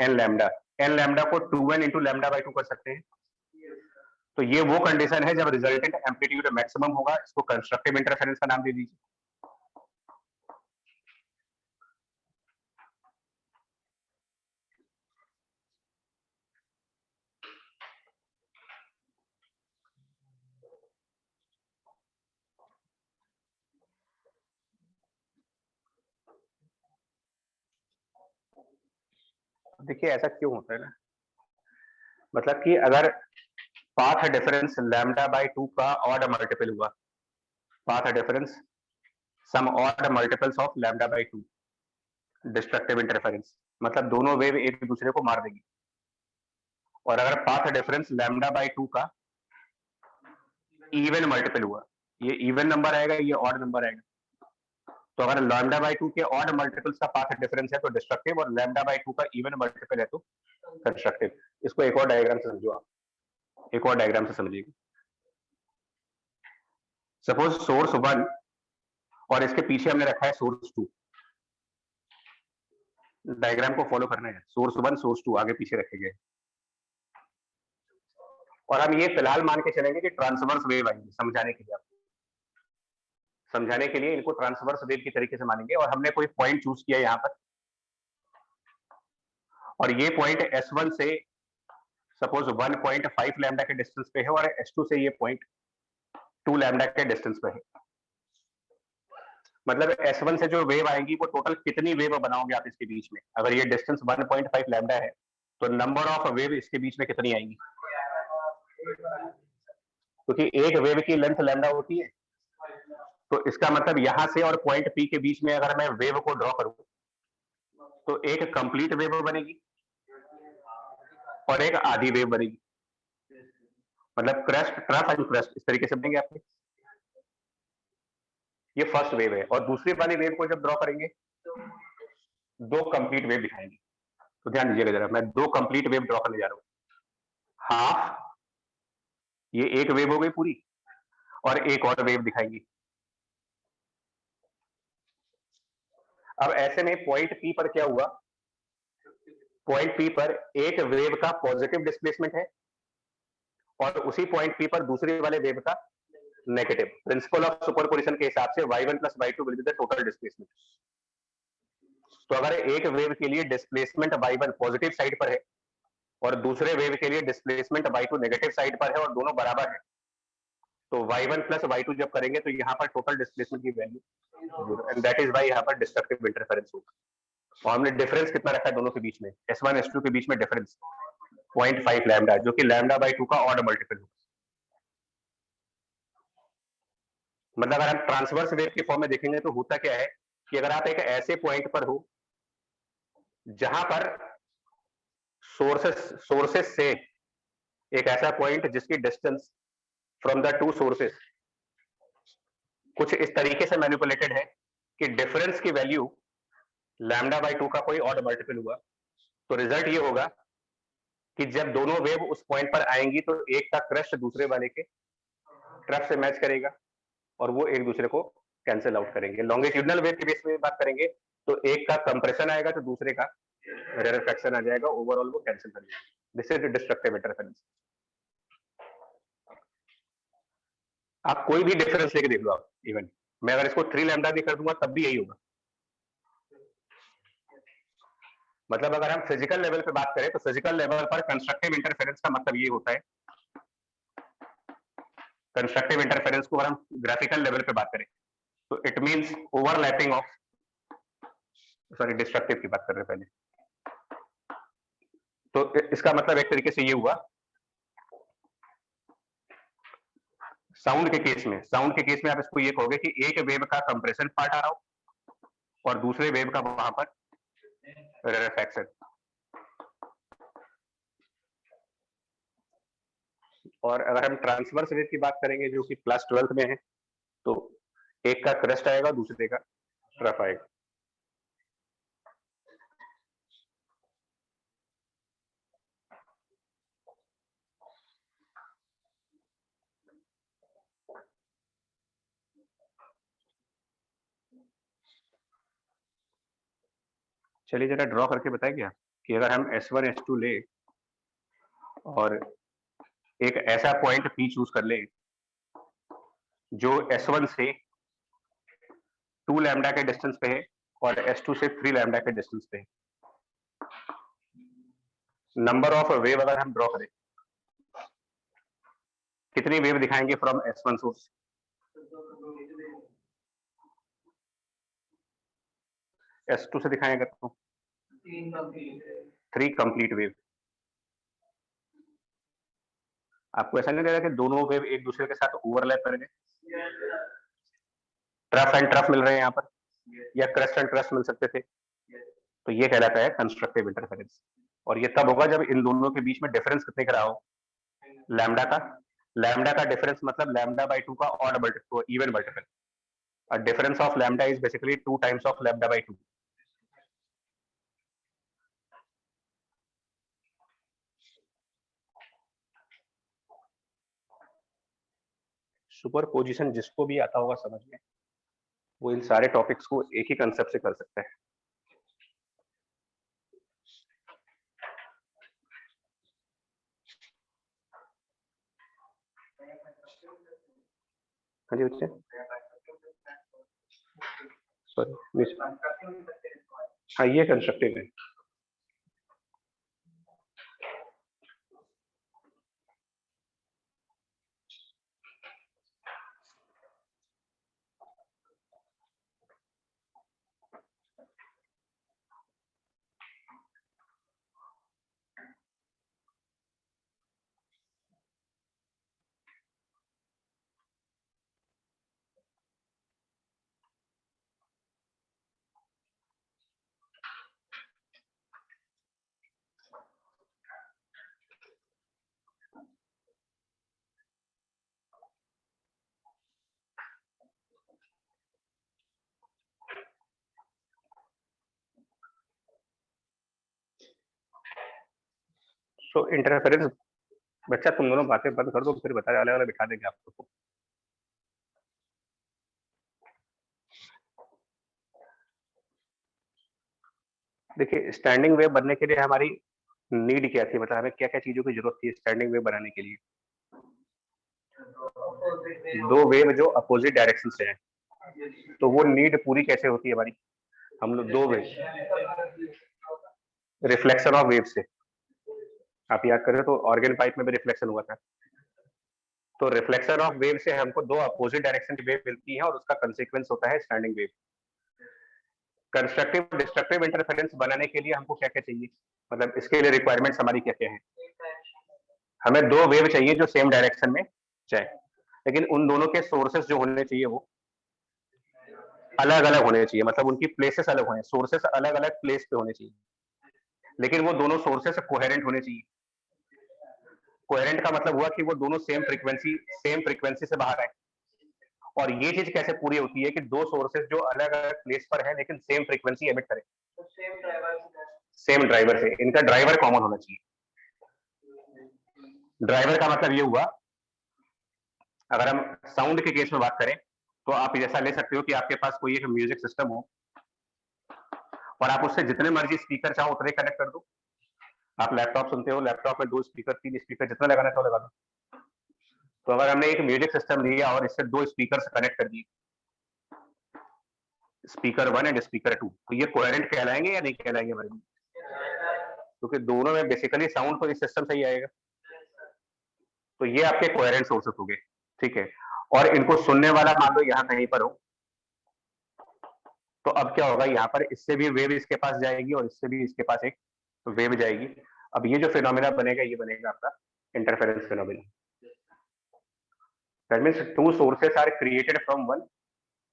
n लैम्डा, n लैम्डा को 2n इंटू लैम्डा बाई 2 कर सकते हैं। तो ये वो कंडीशन है जब रिजल्टेंट एम्पलीट्यूड मैक्सिमम होगा, इसको कंस्ट्रक्टिव इंटरफेरेंस का नाम दे दीजिए। देखिए ऐसा क्यों होता है ना, मतलब कि अगर पाथ डिफरेंस लैम्डा बाई 2 का ऑड मल्टीपल हुआ, path difference some odd multiples of lambda by 2, destructive interference, मतलब दोनों वेव एक दूसरे को मार देंगी। और अगर पाथ डिफरेंस लैम्डा बाई 2 का इवन मल्टीपल हुआ, ये इवन नंबर आएगा, ये ऑड नंबर आएगा, तो अगर लैम्डा बाई 2 के ऑड मल्टीपल्स का पाथ डिफरेंस है तो डिस्ट्रक्टिव, और लैम्डा बाई 2 का इवन मल्टीपल है तो कंस्ट्रक्टिव। इसको एक और डायग्राम से समझो आप, एक और डायग्राम से समझिएगा। सपोज सोर्स 1 और इसके पीछे हमने रखा है सोर्स 2, डायग्राम को फॉलो करना है, सोर्स 1 सोर्स 2 आगे पीछे रखे गए, और हम ये फिलहाल मान के चलेंगे कि ट्रांसवर्स वेव आएंगे, समझाने के लिए, आपको समझाने के लिए इनको ट्रांसवर्स वेव की तरीके से मानेंगे। और हमने कोई पॉइंट चूज किया यहाँ पर, और ये पॉइंट S1 से सपोज 1.5 लैम्डा के डिस्टेंस पे है, और S2 से ये पॉइंट 2 लैम्डा के डिस्टेंस पे है। मतलब S1 से जो वेव आएंगी वो टोटल कितनी वेव बनाओगे आप इसके बीच में, अगर ये डिस्टेंस 1.5 लैम्डा है तो नंबर ऑफ वेव इसके बीच में कितनी आएंगी, क्योंकि एक वेव की लेंथ लैम्डा होती है। तो इसका मतलब यहां से और पॉइंट P के बीच में अगर मैं वेव को ड्रॉ करूं तो एक कंप्लीट वेव बनेगी और एक आधी वेव बनेगी, मतलब क्रस्ट, ट्रफ एंड क्रस्ट, इस तरीके से बनेंगे आपके। ये फर्स्ट वेव है, और दूसरी वाली वेव को जब ड्रॉ करेंगे दो कंप्लीट वेव दिखाएंगे। तो ध्यान दीजिएगा जरा, मैं दो कंप्लीट वेव ड्रॉ करने जा रहा हूं, हाफ, ये एक वेव हो गई पूरी, और एक और वेव दिखाएंगी। अब ऐसे में पॉइंट P पर क्या हुआ, पॉइंट P पर एक वेव का पॉजिटिव डिस्प्लेसमेंट है और उसी पॉइंट P पर दूसरे वाले वेव का नेगेटिव। प्रिंसिपल ऑफ सुपरपोजिशन के हिसाब से y1 plus y2 will be the total displacement. तो अगर एक वेव के लिए डिस्प्लेसमेंट y1 पॉजिटिव साइड पर है और दूसरे वेव के लिए डिस्प्लेसमेंट y2 नेगेटिव साइड पर है और दोनों बराबर है, तो y1 प्लस y2 जब करेंगे तो यहाँ पर टोटल डिस्प्लेसमेंट की value 0 and that is why यहाँ पर डिस्ट्रक्टिव इंटरफेरेंस होगा। और हमने डिफरेंस कितना रखा है दोनों के बीच में, S1 S2 के बीच में डिफरेंस 0.5 लैम्डा, जो कि लैम्डा बाई 2 का ऑड मल्टीपल होगा। मतलब अगर हम ट्रांसवर्स वेव के फॉर्म में देखेंगे तो होता क्या है कि अगर आप एक ऐसे पॉइंट पर हो जहां पर सोर्सेस से एक ऐसा पॉइंट जिसकी distance from the two sources कुछ इस तरीके से मैनिपुलेटेड है कि डिफरेंस की वैल्यू लैम्डा बाई 2 का कोई ऑड मल्टीपल हुआ, तो रिजल्ट ये होगा कि जब दोनों वेव उस पॉइंट पर आएंगी तो एक का क्रस्ट दूसरे वाले के ट्रफ से मैच करेगा और वो एक दूसरे को कैंसिल आउट करेंगे। लॉन्गिट्यूडनल वेव के बेस में बात करेंगे तो एक का कंप्रेशन आएगा तो दूसरे का रेरफेक्शन आ जाएगा, ओवरऑल वो कैंसिल कर जाएगा। This is destructive interference. आप कोई भी डिफरेंस लेके देख लो, आप इवन मैं अगर इसको 3 लैम्डा भी कर दूंगा तब भी यही होगा। मतलब अगर हम फिजिकल लेवल पे बात करें तो फिजिकल लेवल पर कंस्ट्रक्टिव इंटरफेरेंस का मतलब ये होता है, कंस्ट्रक्टिव इंटरफेरेंस को अगर हम ग्राफिकल लेवल पे बात करें तो it means overlapping of, sorry destructive की बात कर रहे हैं पहले, तो इसका मतलब एक तरीके से ये हुआ साउंड के केस में आप इसको ये कहोगे कि एक वेव का कंप्रेशन पार्ट आ रहा हो और दूसरे वेव का वहां पर रेरफेक्शन। और अगर हम ट्रांसवर्स वेव की बात करेंगे जो कि क्लास 12th में है, तो एक का क्रस्ट आएगा दूसरे का ट्रफ आएगा। चलिए जरा ड्रॉ करके बताएं क्या कि अगर हम S1 S2 ले और एक ऐसा पॉइंट P चूज कर ले जो S1 से 2 लैम्डा के डिस्टेंस पे है और S2 से 3 लैम्डा के डिस्टेंस पे है। नंबर ऑफ वेव अगर हम ड्रॉ करें, कितनी वेव दिखाएंगे फ्रॉम S1 सोर्स? S2 से दिखाएंगे तो 3 कंप्लीट वेव। आपको ऐसा नहीं लग रहा कि दोनों वेव एक दूसरे के साथ ओवरलैप करेंगे? ट्रफ एंड ट्रफ मिल रहे हैं यहाँ पर, या क्रस्ट एंड क्रस्ट मिल सकते थे, तो ये कहलाता है कंस्ट्रक्टिव इंटरफेरेंस। और ये तब होगा जब इन दोनों के बीच में डिफरेंस कितने का रहा हो, लैम्डा का डिफरेंस मतलब लैम्डा बाई 2 का odd multiple, even multiple. A difference of lambda is basically 2 times of lambda by 2. Superposition जिसको भी आता होगा समझ में, वो इन सारे टॉपिक्स को एक ही कंसेप्ट से कर सकता है। हाँ जी बच्चे, सॉरी, हाँ ये कंस्ट्रक्टिव है। सो इंटरफेरेंस, बच्चा तुम दोनों बातें बंद कर दो, फिर बता अलग अलग बिठा देंगे आपको। देखिए स्टैंडिंग वेव बनने के लिए हमारी नीड क्या थी, मतलब हमें क्या क्या चीजों की जरूरत थी स्टैंडिंग वेव बनाने के लिए? दो वेव जो अपोजिट डायरेक्शन से हैं, तो वो नीड पूरी कैसे होती है हमारी? हम लोग दो वेव, रिफ्लेक्शन ऑफ वेव से। आप याद करें तो ऑर्गन पाइप में भी रिफ्लेक्शन हुआ था, तो रिफ्लेक्शन ऑफ वेव से हमको दो अपोजिट डायरेक्शन की वेव मिलती है और उसका कंसेक्वेंस होता है standing wave. Constructive destructive interference बनाने के लिए हमको क्या क्या चाहिए, मतलब इसके लिए रिक्वायरमेंट्स हमारी क्या क्या है? हमें दो वेव चाहिए जो सेम डायरेक्शन में जाए, लेकिन उन दोनों के सोर्सेस जो होने चाहिए वो अलग अलग होने चाहिए, मतलब उनकी प्लेसेस अलग होने, सोर्सेस अलग अलग प्लेस पे होने चाहिए, लेकिन वो दोनों सोर्सेस कोहेरेंट होने चाहिए। कोहेरेंट का मतलब हुआ कि वो दोनों सेम फ्रीक्वेंसी से बाहर आए। और ये चीज कैसे पूरी होती है कि दो सोर्सेस जो अलग अलग प्लेस पर है लेकिन सेम फ्रीक्वेंसी एमिट करें, सेम ड्राइवर से, इनका ड्राइवर कॉमन होना चाहिए। ड्राइवर का मतलब ये हुआ, अगर हम साउंड के केस में बात करें तो आप ऐसा ले सकते हो कि आपके पास कोई एक म्यूजिक सिस्टम हो और आप उससे जितने मर्जी स्पीकर चाहो उतने कनेक्ट कर दो। आप लैपटॉप सुनते हो, लैपटॉप में 2 स्पीकर 3 स्पीकर जितना लगाना चाहो लगा दो। तो अगर हमने एक म्यूजिक सिस्टम लिया और इससे 2 स्पीकर कनेक्ट कर दिए, स्पीकर 1 एंड स्पीकर 2, तो ये कोहेरेंट कहलाएंगे या नहीं कहलाएंगे भाई? क्योंकि दोनों में बेसिकली साउंड तो इस सिस्टम से ही आएगा। तो ये आपके कोहेरेंट सोर्सेस हो गए, ठीक है। और इनको सुनने वाला मान लो यहाँ कहीं पर हो, तो अब क्या होगा, यहाँ पर इससे भी वेव इसके पास जाएगी और इससे भी इसके पास एक वेव जाएगी। अब ये जो फिनोमिना बनेगा ये बनेगा आपका interference phenomena. That means two sources are created from one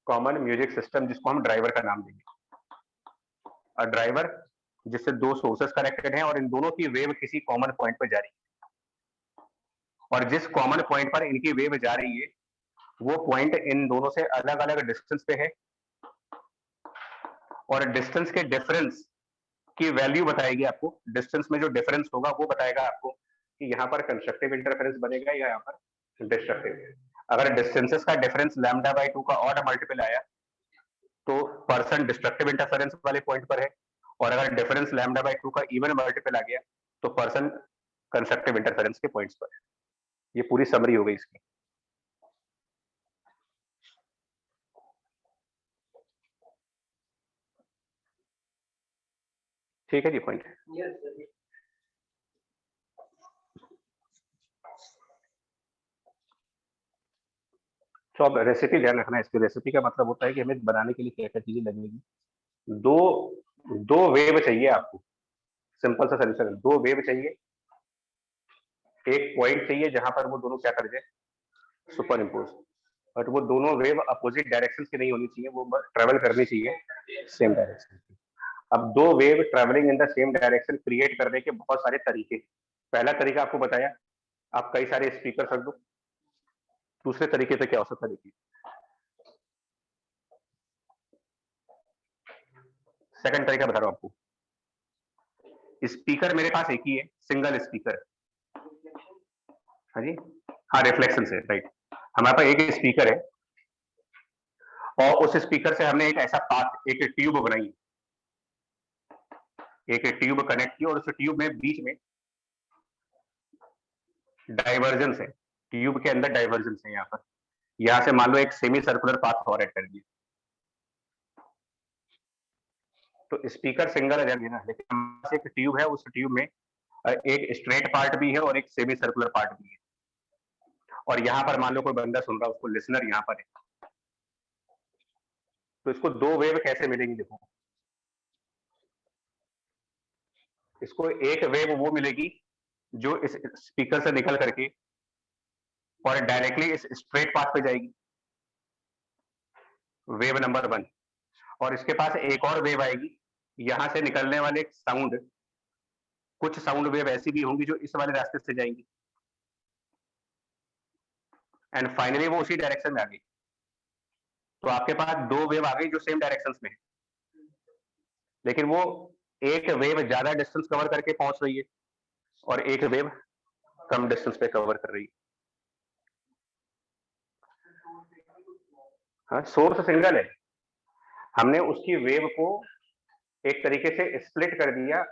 common music system, जिसको हम ड्राइवर का नाम देंगे। और ड्राइवर जिससे दो सोर्सेस कनेक्टेड हैं और इन दोनों की वेव किसी कॉमन पॉइंट पर जा रही है, और जिस कॉमन पॉइंट पर इनकी वेव जा रही है वो पॉइंट इन दोनों से अलग अलग डिस्टेंस पे है, और डिस्टेंस के डिफरेंस की वैल्यू बताएगी आपको। डिस्टेंस में जो डिफरेंस होगा वो बताएगा आपको कि यहाँ पर कंस्ट्रक्टिव इंटरफेरेंस बनेगा या यहाँ पर डिस्ट्रक्टिव। अगर डिस्टेंसेस का डिफरेंस λ/2 का ऑड मल्टीपल आया तो पर्सन डिस्ट्रक्टिव इंटरफेरेंस वाले पॉइंट पर है, और अगर डिफरेंस λ/2 का इवन मल्टीपल आ गया तो पर्सन कंस्ट्रक्टिव इंटरफेरेंस के पॉइंट्स पर है। ये पूरी समरी हो गई इसकी। ठीक है जी, पॉइंट। तो अब रेसिपी ध्यान रखना है। इसकी रेसिपी का मतलब होता है कि हमें बनाने के लिए क्या क्या चीजें लगेगी। दो दो वेव चाहिए आपको, सिंपल सा सोल्यूशन है, दो वेव चाहिए, एक पॉइंट चाहिए जहां पर वो दोनों क्या कर जाए, सुपर इम्पोज। बट वो दोनों वेव अपोजिट डायरेक्शन की नहीं होनी चाहिए, वो ट्रेवल करनी चाहिए सेम डायरेक्शन। अब दो wave travelling in the same direction create करने के बहुत सारे तरीके। पहला तरीका आपको बताया, आप कई सारे स्पीकर रख दो। दूसरे तरीके से क्या हो सकता है, देखिए। सेकंड तरीका बता रहा हूं आपको। स्पीकर मेरे पास एक ही है, सिंगल स्पीकर। हाँ जी, हाँ, रिफ्लेक्शन से, राइट। हमारे पास एक स्पीकर है और उस स्पीकर से हमने एक ऐसा पाथ, एक ट्यूब बनाई, एक ट्यूब कनेक्ट की, और उस ट्यूब में बीच में डाइवर्जेंस है, ट्यूब के अंदर डाइवर्जेंस है। यहाँ पर, यहाँ से मान लो एक सेमी सर्कुलर पाथ फॉरवर्ड कर दिया, तो स्पीकर सिंगल है ना, लेकिन हमारे पास एक ट्यूब है, उस ट्यूब में एक स्ट्रेट पार्ट भी है और एक सेमी सर्कुलर पार्ट भी है। और यहाँ पर मान लो कोई बंदा सुन रहा है, उसको लिसनर यहाँ पर है, तो इसको दो वेव कैसे मिलेंगी, देखो। इसको एक वेव वो मिलेगी जो इस स्पीकर से निकल करके और डायरेक्टली इस स्ट्रेट पाथ पे जाएगी, वेव नंबर 1। और इसके पास एक और वेव आएगी, यहां से निकलने वाले साउंड, कुछ साउंड वेव ऐसी भी होंगी जो इस वाले रास्ते से जाएंगी, एंड फाइनली वो उसी डायरेक्शन में आ गई। तो आपके पास दो वेव आ गई जो सेम डायरेक्शन में है, लेकिन वो एक वेव ज्यादा डिस्टेंस कवर करके पहुंच रही है और एक वेव कम डिस्टेंस पे कवर कर रही है। हाँ, सोर्स सिंगल है, हमने उसकी वेव को एक तरीके से स्प्लिट कर दिया,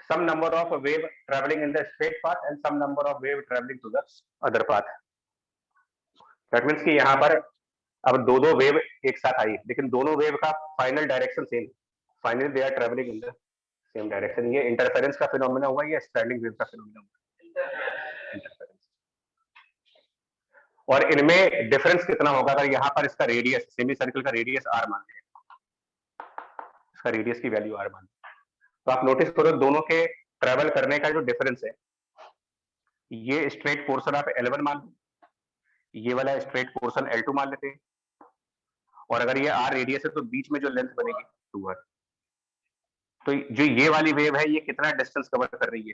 some number of wave traveling in the straight path and some number of wave traveling to the other path. That means कि यहाँ पर अब दो दो वेव एक साथ आई, लेकिन दोनों वेव का final direction same, finally they are travelling in the same direction. ये इंटरफेरेंस का फिनोमिना हुआ, ये स्टैंडिंग वेव का फिनोमिना हुआ, इंटरफेरेंस। और इनमें डिफरेंस कितना होगा अगर यहाँ पर इसका रेडियस, सेमी सर्कल का रेडियस r मान लें, इसका रेडियस की वैल्यू r मान लें, तो आप नोटिस करो दोनों के ट्रेवल करने का जो डिफरेंस है, ये स्ट्रेट पोर्शन आप L1 मान लो, ये वाला स्ट्रेट पोर्शन L2 मान लेते हैं, और अगर ये r रेडियस है तो बीच में जो लेंथ बनेगी 2r। तो जो ये वाली वेव है ये कितना डिस्टेंस कवर कर रही है,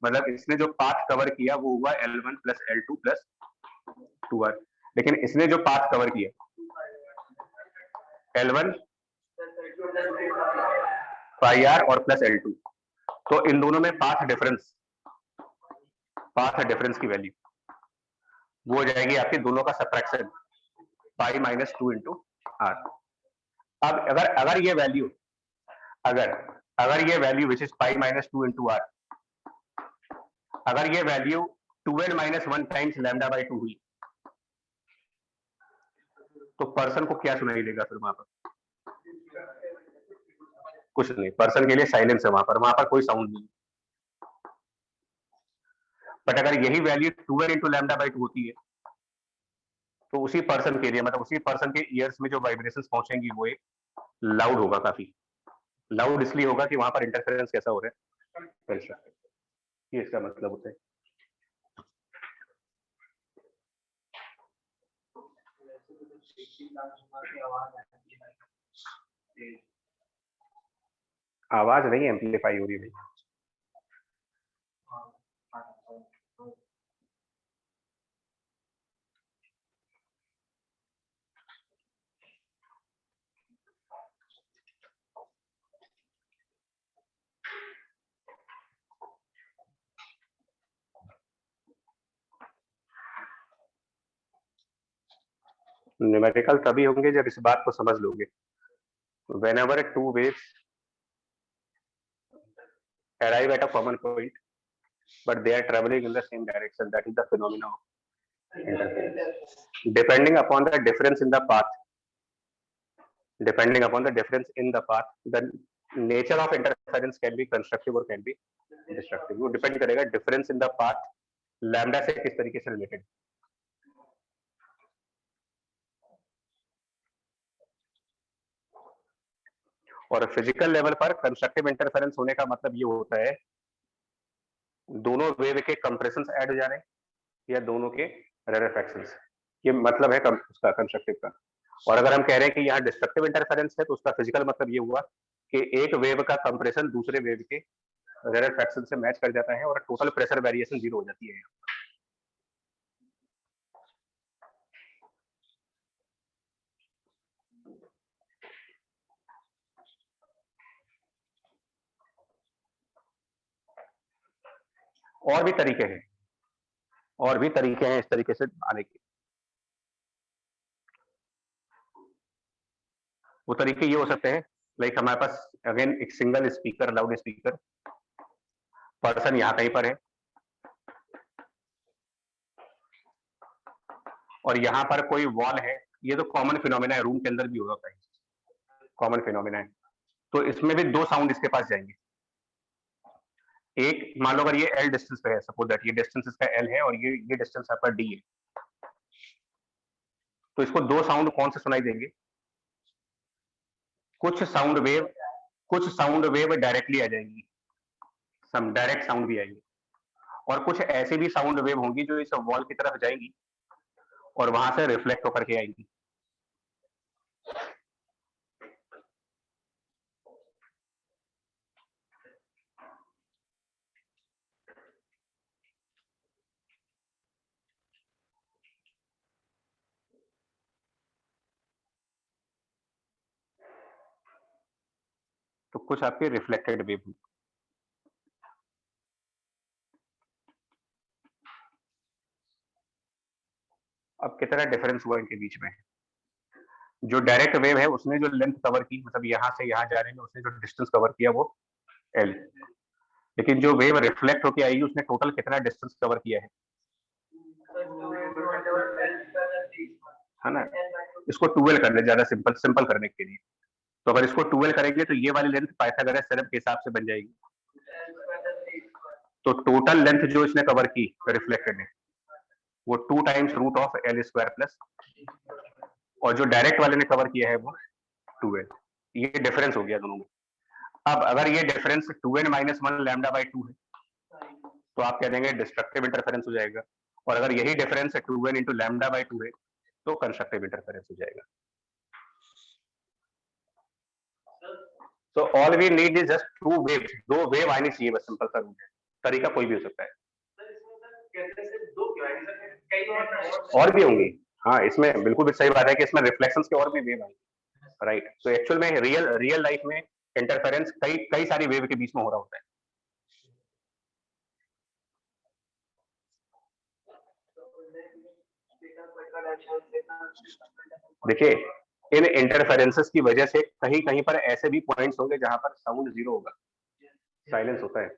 मतलब इसने जो पाथ कवर किया वो हुआ L1 plus L2 plus 2r, लेकिन इसने जो पाथ कवर किया L1 पाई r और प्लस L2, तो इन दोनों में पाथ डिफरेंस की वैल्यू वो हो जाएगी आपकी दोनों का subtraction pi minus 2 into r। अब अगर ये value which is pi minus 2 into r, अगर ये value 2n minus 1 times lambda by 2 हुई तो पर्सन को क्या सुनाई देगा फिर वहां पर? कुछ नहीं, पर्सन के लिए साइलेंस है, वहां पर कोई साउंड नहीं। बट अगर यही value 2n into lambda by 2 होती है तो उसी पर्सन के लिए, मतलब उसी पर्सन के ईयर्स में जो वाइब्रेशंस पहुंचेंगी वो एक लाउड होगा, काफी लाउड इसलिए होगा कि वहां पर इंटरफेरेंस कैसा हो रहा है, ये इसका मतलब होता है। आवाज नहीं एम्पलीफाई हो रही भाई। न्यूमेरिकल तभी होंगे जब इस बात को समझ लोगे। whenever two waves arrive at a common point but they are traveling in the same direction, that is the phenomena of interference. Depending upon the difference in the path, the nature of interference can be constructive or can be destructive. वो depend करेगा difference in the path lambda से किस तरीके से related. और physical level पर constructive interference होने का मतलब ये होता है दोनों वेव के कंप्रेशंस ऐड हो जा रहे हैं या दोनों के रेरेफैक्शंस, ये मतलब है उसका कंस्ट्रक्टिव का। और अगर हम कह रहे हैं कि यहाँ डिस्ट्रक्टिव इंटरफेरेंस है तो उसका फिजिकल मतलब ये हुआ कि एक वेव का कंप्रेशन दूसरे वेव के रेरेफैक्शन से मैच कर जाता है और टोटल प्रेशर वेरिएशन 0 हो जाती है। और भी तरीके हैं इस तरीके से आने के। वो तरीके ये हो सकते हैं, लाइक हमारे पास अगेन एक single speaker, loud speaker, person यहाँ कहीं पर है और यहाँ पर कोई वॉल है। ये तो कॉमन फिनोमेना है, रूम के अंदर भी होता है, कॉमन फिनोमेना है। तो इसमें भी दो साउंड इसके पास जाएंगे। एक मान लो अगर ये L डिस्टेंस पे है, सपोज दैट ये डिस्टेंस इसका L है और ये डिस्टेंस आपका D है, तो इसको दो साउंड कौन से सुनाई देंगे? कुछ साउंड वेव डायरेक्टली आ जाएंगी, सम डायरेक्ट साउंड भी आएंगे, और कुछ ऐसे भी साउंड वेव होंगी जो इस वॉल की तरफ जाएंगी और वहां से रिफ्लेक्ट होकर के आएंगी। तो कुछ आपके रिफ्लेक्टेड वेव होंगे। अब कितना डिफरेंस हुआ इनके बीच में? जो डायरेक्ट वेव है उसने जो लेंथ कवर की, मतलब यहां से यहां जाने में उसने जो डिस्टेंस कवर किया वो L, लेकिन जो वेव रिफ्लेक्ट होकर आएगी उसने टोटल कितना डिस्टेंस कवर किया है ना? इसको 2L कर ले ज्यादा सिंपल करने के लिए। तो अगर इसको 2L करेंगे तो ये वाली लेंथ पाइथागोरस थ्योरम के हिसाब से बन जाएगी। तो टोटल लेंथ जो इसने कवर की रिफ्लेक्टेड है वो 2 times root of L square plus, और जो डायरेक्ट वाले ने कवर किया है वो 2n। ये डिफरेंस हो गया दोनों में। अब अगर ये difference 2n minus 1 lambda by 2 है तो आप कह देंगे डिस्ट्रक्टिव इंटरफेरेंस हो जाएगा, और अगर यही difference 2n into lambda by 2 है तो कंस्ट्रक्टिव इंटरफेरेंस हो जाएगा। So all we need is just 2 waves, 2 wave आनी चाहिए, बस सिंपल सा रूल है, तरीका कोई भी हो सकता है। और भी होंगी, हाँ, इसमें बिल्कुल भी सही बात है कि इसमें रिफ्लेक्शंस के और भी वेव आएंगे, राइट। तो एक्चुअल में रियल लाइफ में इंटरफेरेंस कई सारी वेव के बीच में हो रहा होता है। देखिए, इन इंटरफेरेंसेस की वजह से कहीं कहीं पर ऐसे भी पॉइंट्स होंगे जहां पर साउंड जीरो होगा, साइलेंस होता है,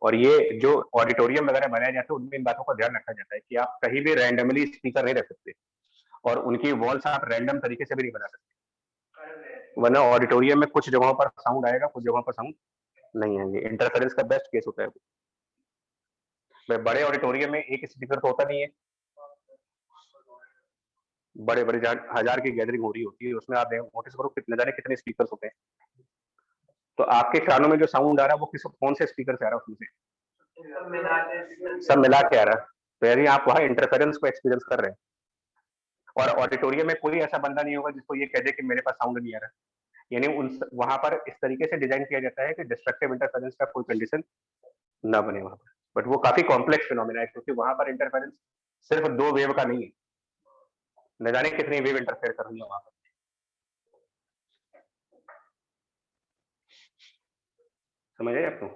और ये जो ऑडिटोरियम वगैरह बनाए जाते हैं उनमें इन बातों का ध्यान रखा जाता है कि आप कहीं भी रैंडमली स्पीकर नहीं रख सकते, और उनकी वॉल्स आप रैंडम तरीके से भी नहीं बना सकते, वरना ऑडिटोरियम में कुछ जगहों पर साउंड आएगा, कुछ जगहों पर साउंड नहीं आएंगे। इंटरफेरेंस का बेस्ट केस होता है वो। बड़े ऑडिटोरियम में एक स्पीकर तो होता नहीं है, बड़े बड़े हजार की गैदरिंग हो रही होती है, उसमें आप नोटिस करो कितने जाने कितने स्पीकर होते हैं, तो आपके कानों में जो साउंड आ रहा है वो कौन से स्पीकर से आ रहा है, उसमें से सब मिला के आ रहा है, तो यानी आप वहां इंटरफेरेंस को एक्सपीरियंस कर रहे हैं। और ऑडिटोरियम में कोई ऐसा बंदा नहीं होगा जिसको ये कह दे कि मेरे पास साउंड नहीं आ रहा, यानी उन वहां पर इस तरीके से डिजाइन किया जाता है कि डिस्ट्रक्टिव इंटरफेरेंस का कोई कंडीशन ना बने वहां पर। बट वो काफी कॉम्प्लेक्स फिनोमिना है, क्योंकि वहां पर इंटरफेरेंस सिर्फ 2 वेव का नहीं है, न जाने कितनी वेव इंटरफेयर कर रही है वहां पर। समझ आए आपको?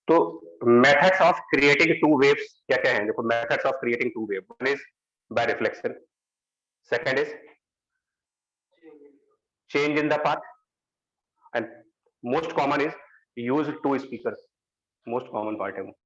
तो मेथड्स ऑफ क्रिएटिंग 2 वेव्स क्या क्या हैं? देखो, methods of creating 2 wave, one is by reflection, second is change in the path, and most common is use 2 speakers, most common part है वो।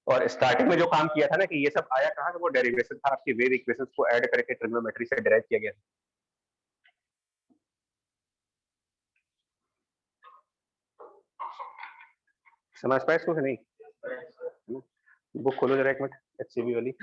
और स्टार्टिंग में जो काम किया था ना कि ये सब आया कहाँ से, वो डेरिवेशन था, आपकी वेव इक्वेशंस को ऐड करके ट्रिग्नोमेट्री से डिराइव किया गया। समझ पाए इसको कि नहीं? बुक खोलो जरा एक मिनट, एचसीबी वाली।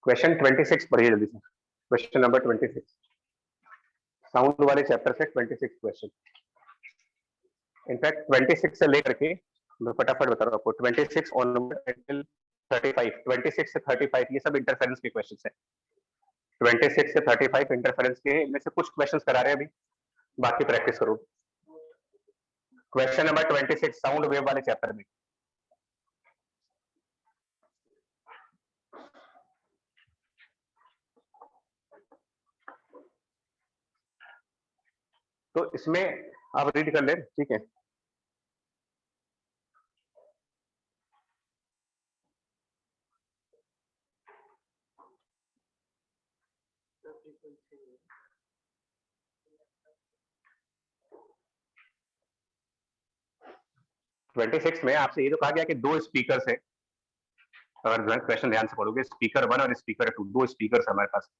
क्वेश्चन 26 पढ़िए जल्दी से, क्वेश्चन नंबर 26, साउंड वाले चैप्टर से 26 क्वेश्चन। इनफैक्ट 26 से लेकर के, मैं फटाफट बता रहा हूँ आपको, 26 ऑन 35, 26 से 35 ये सब इंटरफेरेंस के क्वेश्चन है। 26 से 35 इंटरफेरेंस के में से कुछ क्वेश्चन करा रहे हैं अभी, बाकी प्रैक्टिस करो। क्वेश्चन नंबर 26 साउंड वेव वाले चैप्टर में। तो इसमें आप रीड कर ले, ठीक है। ट्वेंटी सिक्स में आपसे ये तो कहा गया कि 2 स्पीकर है, अगर क्वेश्चन ध्यान से पढ़ोगे, स्पीकर 1 और स्पीकर 2, 2 स्पीकर हमारे पास,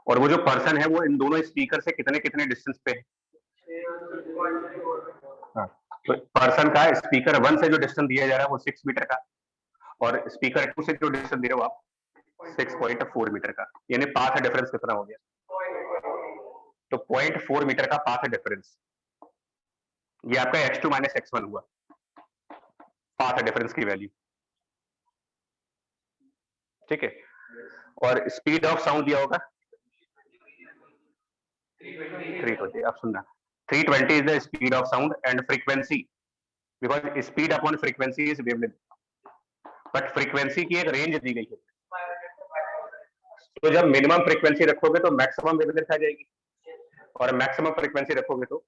और वो जो पर्सन है वो इन दोनों स्पीकर से कितने कितने डिस्टेंस पे है। हाँ, तो पर्सन का स्पीकर 1 से जो डिस्टेंस दिया जा रहा है वो 6 मीटर का, और स्पीकर 2 से जो डिस्टेंस दे रहे हो आप 6.4 मीटर का, यानी पाथ डिफरेंस कितना हो गया? तो 0.4 मीटर का पाथ डिफरेंस, ये आपका x2 माइनस x1 हुआ, पाथ डिफरेंस की वैल्यू। ठीक है, और स्पीड ऑफ साउंड दिया होगा 320। अब सुनना, 320 is the speed of sound and frequency, because speed upon frequency is wavelength, but frequency की एक रेंज दी गई है। तो जब मिनिमम फ्रीक्वेंसी रखोगे तो मैक्सिमम वेवलेंथ आ जाएगी, और मैक्सिमम फ्रीक्वेंसी रखोगे तो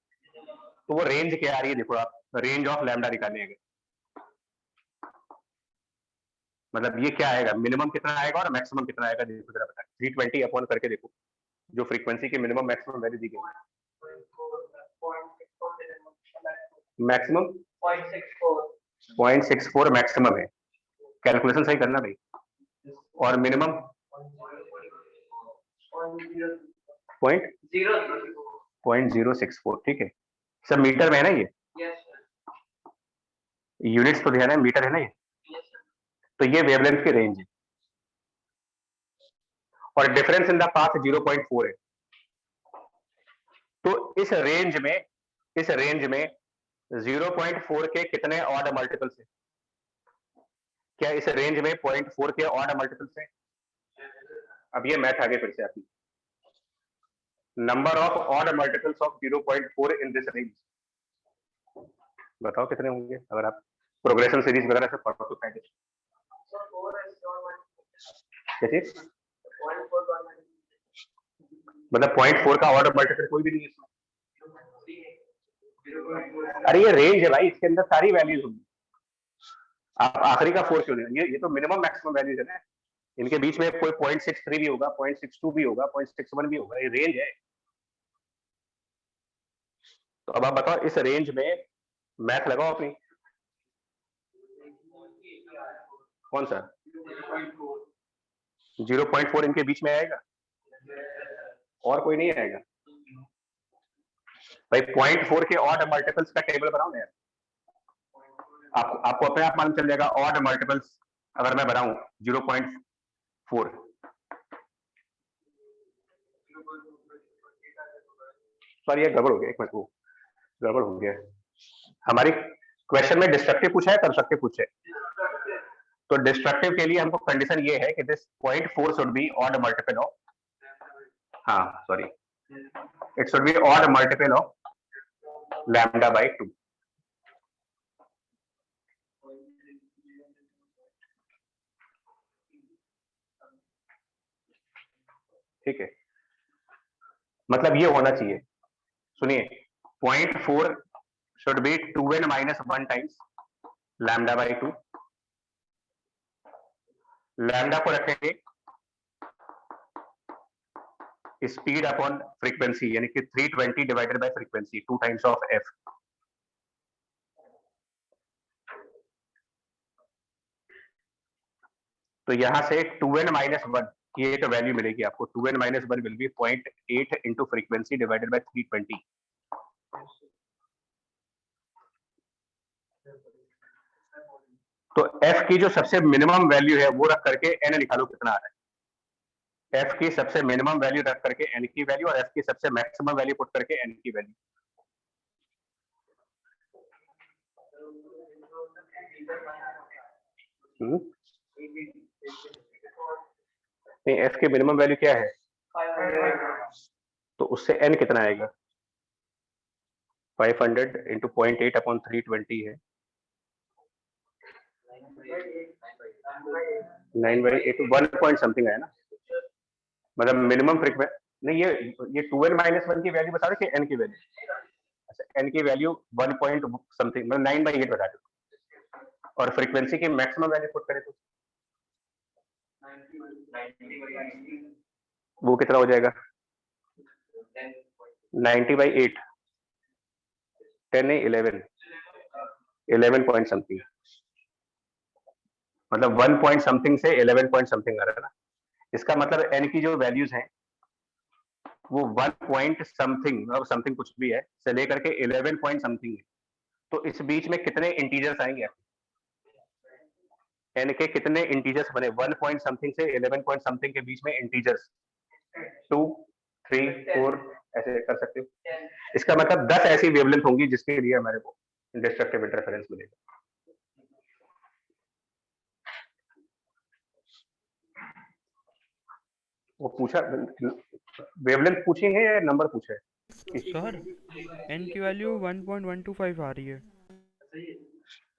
वो रेंज क्या आ रही है, देखो आप, रेंज ऑफ लैम्डा निकालने आएगा, मतलब ये क्या आएगा, मिनिमम कितना आएगा और मैक्सिमम कितना आएगा, देखो जरा बता, 320 अपॉन करके देखो, जो फ्रीक्वेंसी की मिनिमम मैक्सिमम वैल्यू दी गई है, मैक्सिमम 0.64 मैक्सिमम है, कैलकुलेशन सही करना भाई, और मिनिमम 0.064, ठीक है, सब मीटर में है ना, ये यूनिट्स तो ध्यान है, मीटर है ना ये, तो ये वेवलेंथ की रेंज है, और डिफरेंस इन द पाथ 0.4 है। तो इस रेंज में 0.4 के कितने ऑड मल्टीपल्स है, क्या इस रेंज में 0.4 के ऑड मल्टीपल्स है? अब ये मैथ आगे फिर से आपकी, number of odd multiples of 0.4 in this range, बताओ कितने होंगे, अगर आप प्रोग्रेशन सीरीज वगैरह से पढ़ो तो क्या चीज, मतलब 0.4 का ऑर्डर मल्टीपल कोई भी नहीं है इसमें, अरे ये रेंज है भाई, इसके अंदर सारी वैल्यूज होंगी, आप आखिरी का 4 क्यों नहीं, ये तो मिनिमम मैक्सिमम वैल्यूज है ना, इनके बीच में कोई 0.63 भी होगा, 0.62 भी होगा, 0.61 भी होगा, ये रेंज है। तो अब आप बताओ इस रेंज में मैथ लगाओ अपनी, कौन सा 0.4 इनके बीच में आएगा, और कोई नहीं आएगा भाई। 0.4 के ऑड मल्टीपल्स का टेबल बनाओ ना यार, आपको अपने आप मालूम चल जाएगा ऑड मल्टीपल्स, अगर मैं बनाऊं 0.4, सॉरी ये गड़बड़ हो गया, एक मिनट, वो गड़बड़ हो गया, हमारी क्वेश्चन में डिस्ट्रक्टिव पूछा है, कंस्ट्रक्टिव पूछा है, तो डिस्ट्रक्टिव के लिए हमको कंडीशन ये है कि this 0.4 should be odd multiple of, हाँ sorry, it should be odd multiple of lambda by 2, ठीक है, मतलब ये होना चाहिए, सुनिए, 0.4 should be 2n - 1 times lambda by 2, लैम्डा को रखेंगे स्पीड अपॉन फ्रीक्वेंसी, यानी कि 320 divided by frequency, 2 times of F, तो यहां से 2n - 1 की एक वैल्यू मिलेगी आपको, 2n - 1 will be 0.8 into frequency divided by 320, तो f की जो सबसे मिनिमम वैल्यू है वो रख करके n निकालो कितना आ रहा है, f की सबसे मिनिमम वैल्यू रख करके n की वैल्यू, और f की सबसे मैक्सिमम वैल्यू पुट करके n की वैल्यू, नहीं f की मिनिमम वैल्यू क्या है 500, तो उससे n कितना आएगा, 500 इंटू 0.8 अपॉन 320 है 9/8, 1 पॉइंट समथिंग है ना, मतलब मिनिमम फ्रीक्वेंसी, नहीं ये 2n - 1 की वैल्यू बता रहे कि n की वैल्यू, अच्छा n की वैल्यू 1 पॉइंट समथिंग, मतलब 9/8 बता दो, और फ्रीक्वेंसी की मैक्सिमम वैल्यू पुट करें तो वो कितना हो जाएगा, 90/8, 10 नहीं 11 पॉइंट समथिंग, मतलब 1 पॉइंट समथिंग से 11 पॉइंट समथिंग आ रहा है ना, इसका मतलब n की जो वैल्यूज हैं वो 1 पॉइंट समथिंग, मतलब समथिंग कुछ भी है, से लेकर के 11 पॉइंट समथिंग है, तो इस बीच में कितने इंटीजर्स आएंगे आपके, n के कितने इंटीजर्स बने, 1 पॉइंट समथिंग से 11 पॉइंट समथिंग के बीच में इंटीजर्स 2, 3, 4 ऐसे कर सकते हो, इसका मतलब 10 ऐसी वेवलेंथ होंगी जिसके लिए हमारे को डिस्ट्रक्टिव इंटरफेरेंस मिलेगा। वो पूछा, वेवलेंथ पूछी है या नंबर पूछा है? सर एन की वैल्यू 1.125 आ रही है।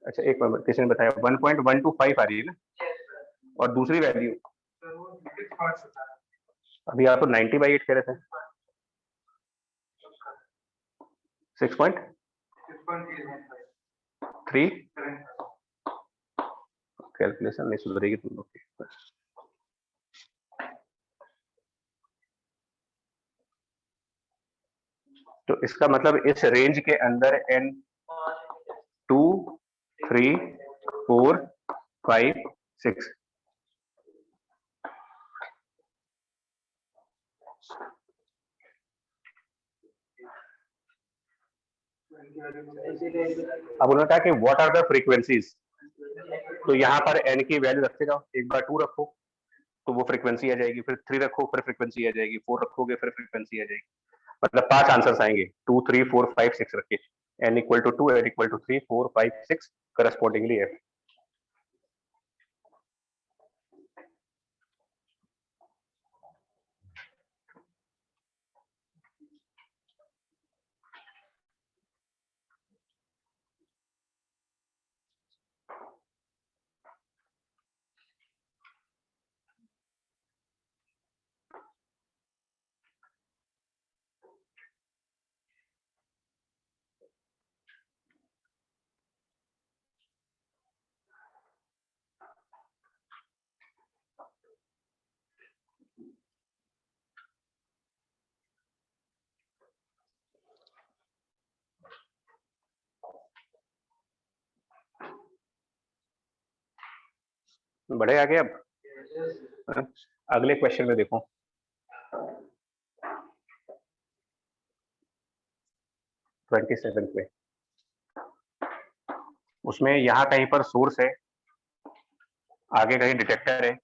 अच्छा एक मिनट, किसी ने बताया 1.125 आ रही है ना, और दूसरी वैल्यू अभी आप 90/8 कह रहे थे। 6.3 कैलकुलेशन नहीं सुधरेगी तुम लोग की। तो इसका मतलब इस रेंज के अंदर n 2 3 4 5 6 अब उन्होंने कहा कि व्हाट आर द फ्रीक्वेंसीज, तो यहाँ पर n की वैल्यू रखते जाओ, एक बार 2 रखो तो वो फ्रीक्वेंसी आ जाएगी, फिर 3 रखो फिर फ्रीक्वेंसी आ जाएगी, 4 रखोगे फिर फ्रीक्वेंसी आ जाएगी, मतलब 5 आंसर्स आएंगे, 2 3 4 5 6 रख के, n equal to 2, n equal to 3 4 5 6 correspondingly f। बड़े आगे अब अगले क्वेश्चन में देखो, ट्वेंटी सेवन पे, उसमें यहाँ कहीं पर सोर्स है, आगे कहीं डिटेक्टर है,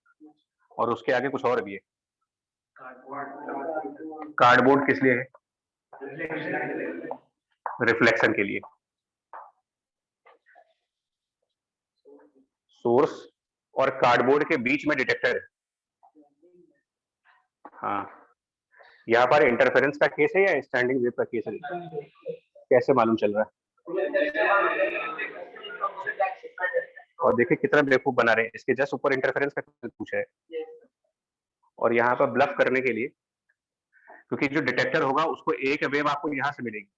और उसके आगे कुछ और भी है। कार्डबोर्ड किस लिए है? रिफ्लेक्शन के लिए। सोर्स और कार्डबोर्ड के बीच में डिटेक्टर है। हाँ, यहाँ पर इंटरफेरेंस का केस है या स्टैंडिंग वेव का केस है? कैसे मालूम चल रहा है? और देखिए कितना बेवकूफ बना रहे हैं, इसके जस्ट ऊपर इंटरफेरेंस का पूछा है, और यहाँ पर ब्लफ करने के लिए, क्योंकि जो डिटेक्टर होगा उसको एक वेव आपको यहाँ से मिलेगी,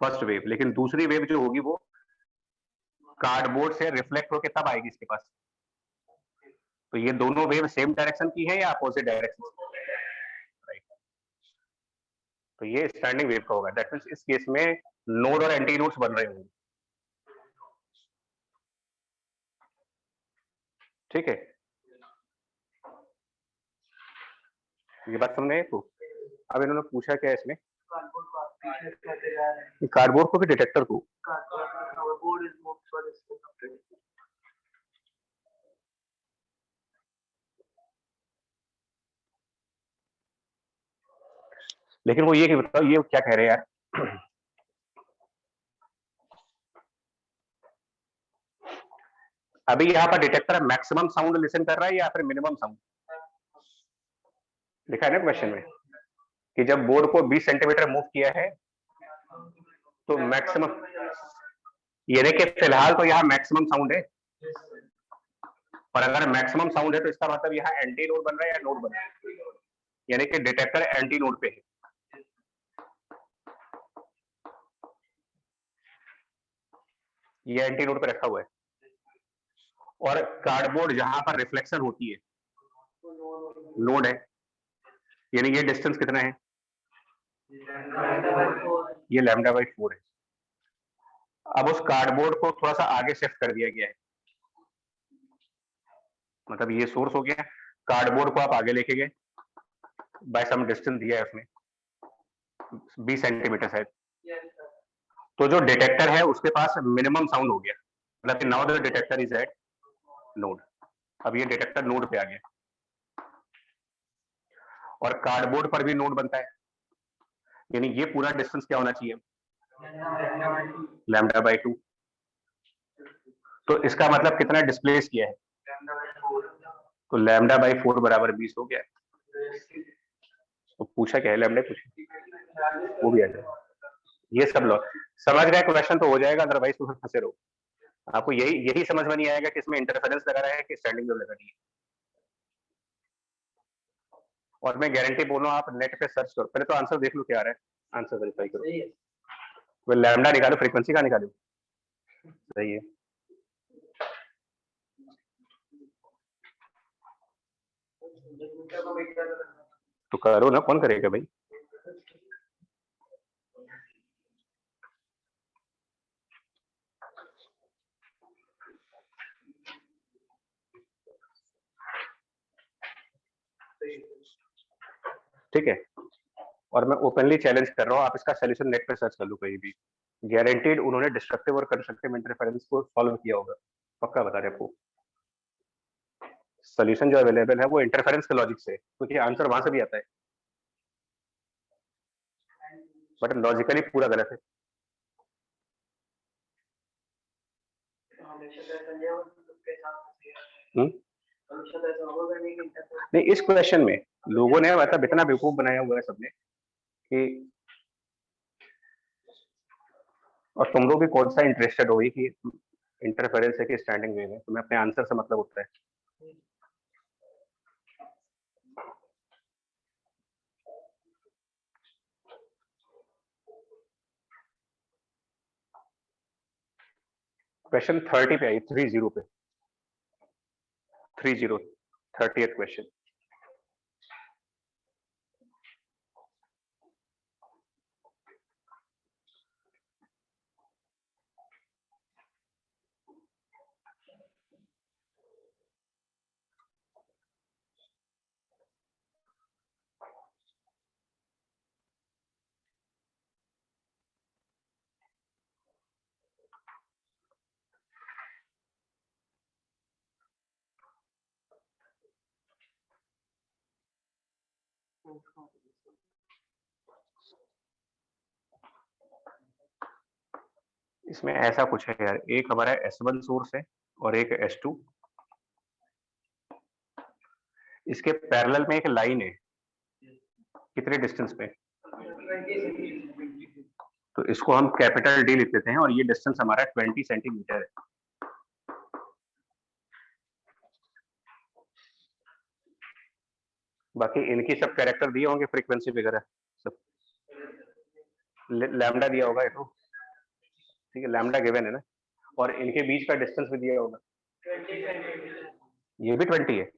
फर्स्ट वेव, लेकिन दूसरी वेव जो होगी वो कार्डबोर्ड से रिफ्लेक्ट होकर तब आएगी इसके पास। तो ये दोनों वेव सेम डायरेक्शन की है या अपोजिट डायरेक्शन? राइट, तो ये स्टैंडिंग वेव का होगा, दैट मींस इस केस में नोड और एंटी नोड्स बन रहे होंगे। ठीक है, ये बात समझ आई आपको? अब इन्होंने पूछा क्या इसमें, कार्डबोर्ड को भी डिटेक्टर को। लेकिन वो ये कि बताओ ये क्या कह रहे हैं यार, अभी यहाँ पर डिटेक्टर मैक्सिमम साउंड लिसन कर रहा है या फिर मिनिमम साउंड? लिखा है ना क्वेश्चन में कि जब बोर्ड को 20 सेंटीमीटर मूव किया है तो मैक्सिमम, यानी कि फिलहाल तो यहाँ मैक्सिमम साउंड है, और अगर मैक्सिमम साउंड है तो इसका मतलब यहाँ एंटी नोड बन रहा है या नोड बन रहा है, यानी कि डिटेक्टर एंटी नोड पे है। ये एंटी नोड पे रखा हुआ है, और कार्डबोर्ड जहां पर रिफ्लेक्शन होती है नोड है, यानी ये डिस्टेंस कितना है? ये λ/4 है। अब उस कार्डबोर्ड को थोड़ा सा आगे शिफ्ट कर दिया गया है, मतलब ये सोर्स हो गया, कार्डबोर्ड को आप आगे लेके गए बाय सम डिस्टेंस दिया है उसने 20 सेंटीमीटर शायद, तो जो डिटेक्टर है उसके पास मिनिमम साउंड हो गया, मतलब now the detector is eight node. अब ये डिटेक्टर नोड पे आ गया, और कार्डबोर्ड पर भी नोड बनता है, यानी ये पूरा डिस्टेंस क्या होना चाहिए? λ/2। तो इसका मतलब कितना डिस्प्लेस किया है? तो λ/4 बराबर 20 हो गया। पूछा क्या है, लैम्डा पूछा, वो भी आ जाएगा। ये सब लो समझ गए, क्वेश्चन तो हो जाएगा, अदरवाइज तो फंसे रहो। आपको यही समझ में नहीं आएगा कि इसमें इंटरफेरेंस लगा रहा है कि स्टैंडिंग वेव लगा रही है। और मैं गारंटी बोल रहा हूँ, आप नेट पे सर्च करो, पहले तो आंसर देख लो क्या आ रहा है, आंसर वेरीफाई करो। वो लैम्डा निकालो, फ्रीक्वेंसी का निकालो, सही है। तो करो ना, कौन करेगा भाई। ठीक है, और मैं ओपनली चैलेंज कर रहा हूँ, आप इसका सोल्यूशन नेट पे सर्च कर लो कहीं भी, गारंटीड उन्होंने डिस्ट्रक्टिव और कंस्ट्रक्टिव इंटरफेरेंस को सॉल्व किया होगा, पक्का बता रहे आपको। सोल्यूशन जो अवेलेबल है वो इंटरफेरेंस के लॉजिक से, क्योंकि आंसर वहां से भी आता है, बट लॉजिकली पूरा गलत है। नहीं, इस क्वेश्चन में लोगों ने मतलब इतना बेवकूफ बनाया हुआ है सबने कि, और तुम लोग भी कौन सा इंटरेस्टेड हो कि इंटरफेरेंस है कि स्टैंडिंग वेव है, तुम्हें अपने आंसर से मतलब होता है। क्वेश्चन 30 पे आई, 30 पे, 30 30th क्वेश्चन। इसमें ऐसा कुछ है यार, एक हमारा S1 सोर्स है और एक S2, इसके पैरेलल में एक लाइन है, कितने डिस्टेंस पे, तो इसको हम कैपिटल डी लिख देते हैं, और ये डिस्टेंस हमारा 20 सेंटीमीटर है। बाकी इनकी सब कैरेक्टर दिए होंगे, फ्रीक्वेंसी वगैरह सब, लैम्डा दिया होगा ये तो, ठीक है, लैम्डा गिवन है ना, और इनके बीच का डिस्टेंस भी दिया होगा, ये भी 20 है।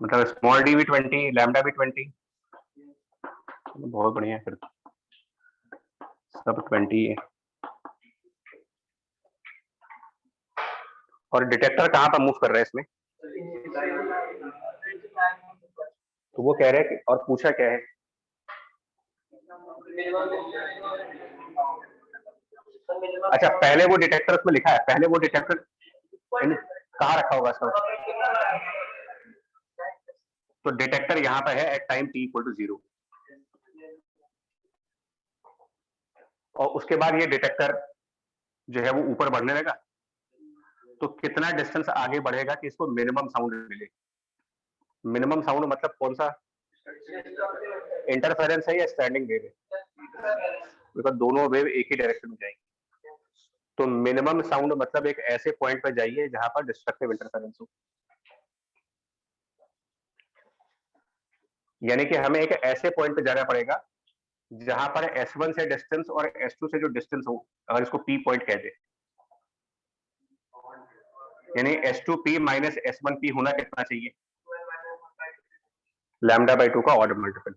मतलब स्मॉल डी भी 20, लैम्डा भी 20, बहुत बढ़िया, फिर सब 20 है। और डिटेक्टर कहाँ पर मूव कर रहा है इसमें, तो वो कह रहे हैं कि, और पूछा क्या है, अच्छा पहले वो डिटेक्टर उसमें लिखा है, पहले वो डिटेक्टर कहाँ रखा होगा इसका, तो डिटेक्टर यहाँ पर है at time t equal to 0, और उसके बाद ये डिटेक्टर जो है वो ऊपर बढ़ने लगा, तो कितना डिस्टेंस आगे बढ़ेगा कि इसको मिनिमम साउंड मिले। मिनिमम साउंड मतलब कौन सा, इंटरफेरेंस है या स्टैंडिंग वेव है, बिकॉज दोनों वेव एक ही डायरेक्शन में जाएंगे। तो मिनिमम साउंड मतलब एक ऐसे पॉइंट पर जाइए जहां पर डिस्ट्रक्टिव इंटरफेरेंस हो, यानी कि हमें एक ऐसे पॉइंट पे जाना पड़ेगा जहां पर S1 से डिस्टेंस और S2 से जो डिस्टेंस हो, अगर इसको P पॉइंट कहते, यानी S2P माइनस S1P होना कितना चाहिए, लैम्डा बाई 2 का ऑर्डर मल्टीपल।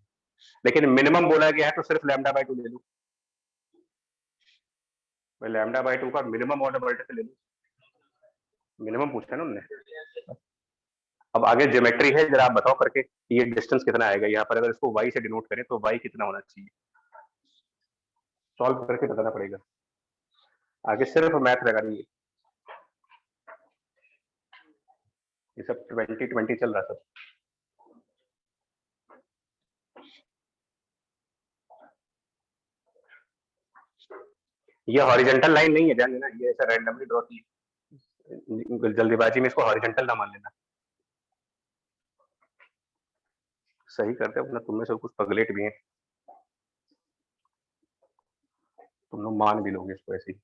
लेकिन मिनिमम बोला गया है तो सिर्फ लैम्डा बाई 2 ले लो, मैं लैम्डा बाई 2 का मिनिमम ऑर्डर मल्टीपल ले लो, मिनिमम पूछा ना उन्होंने। अब आगे ज्योमेट्री है, जरा आप बताओ करके ये डिस्टेंस कितना आएगा यहाँ पर, अगर इसको y से डिनोट करें तो y कितना होना चाहिए, सॉल्व करके बताना पड़ेगा, आगे सिर्फ मैथ लगा रही है, ये सब 2020 चल रहा सब। ये हॉरिजॉन्टल लाइन नहीं है, ध्यान देना, ये ऐसा रैंडमली ड्रॉ की, जल्दीबाजी में इसको हॉरिजॉन्टल ना मान लेना। सही करते हो अपना, तुम में से कुछ पगलेट भी हैं, तुम लोग मान भी लोगे इसको ऐसे ही।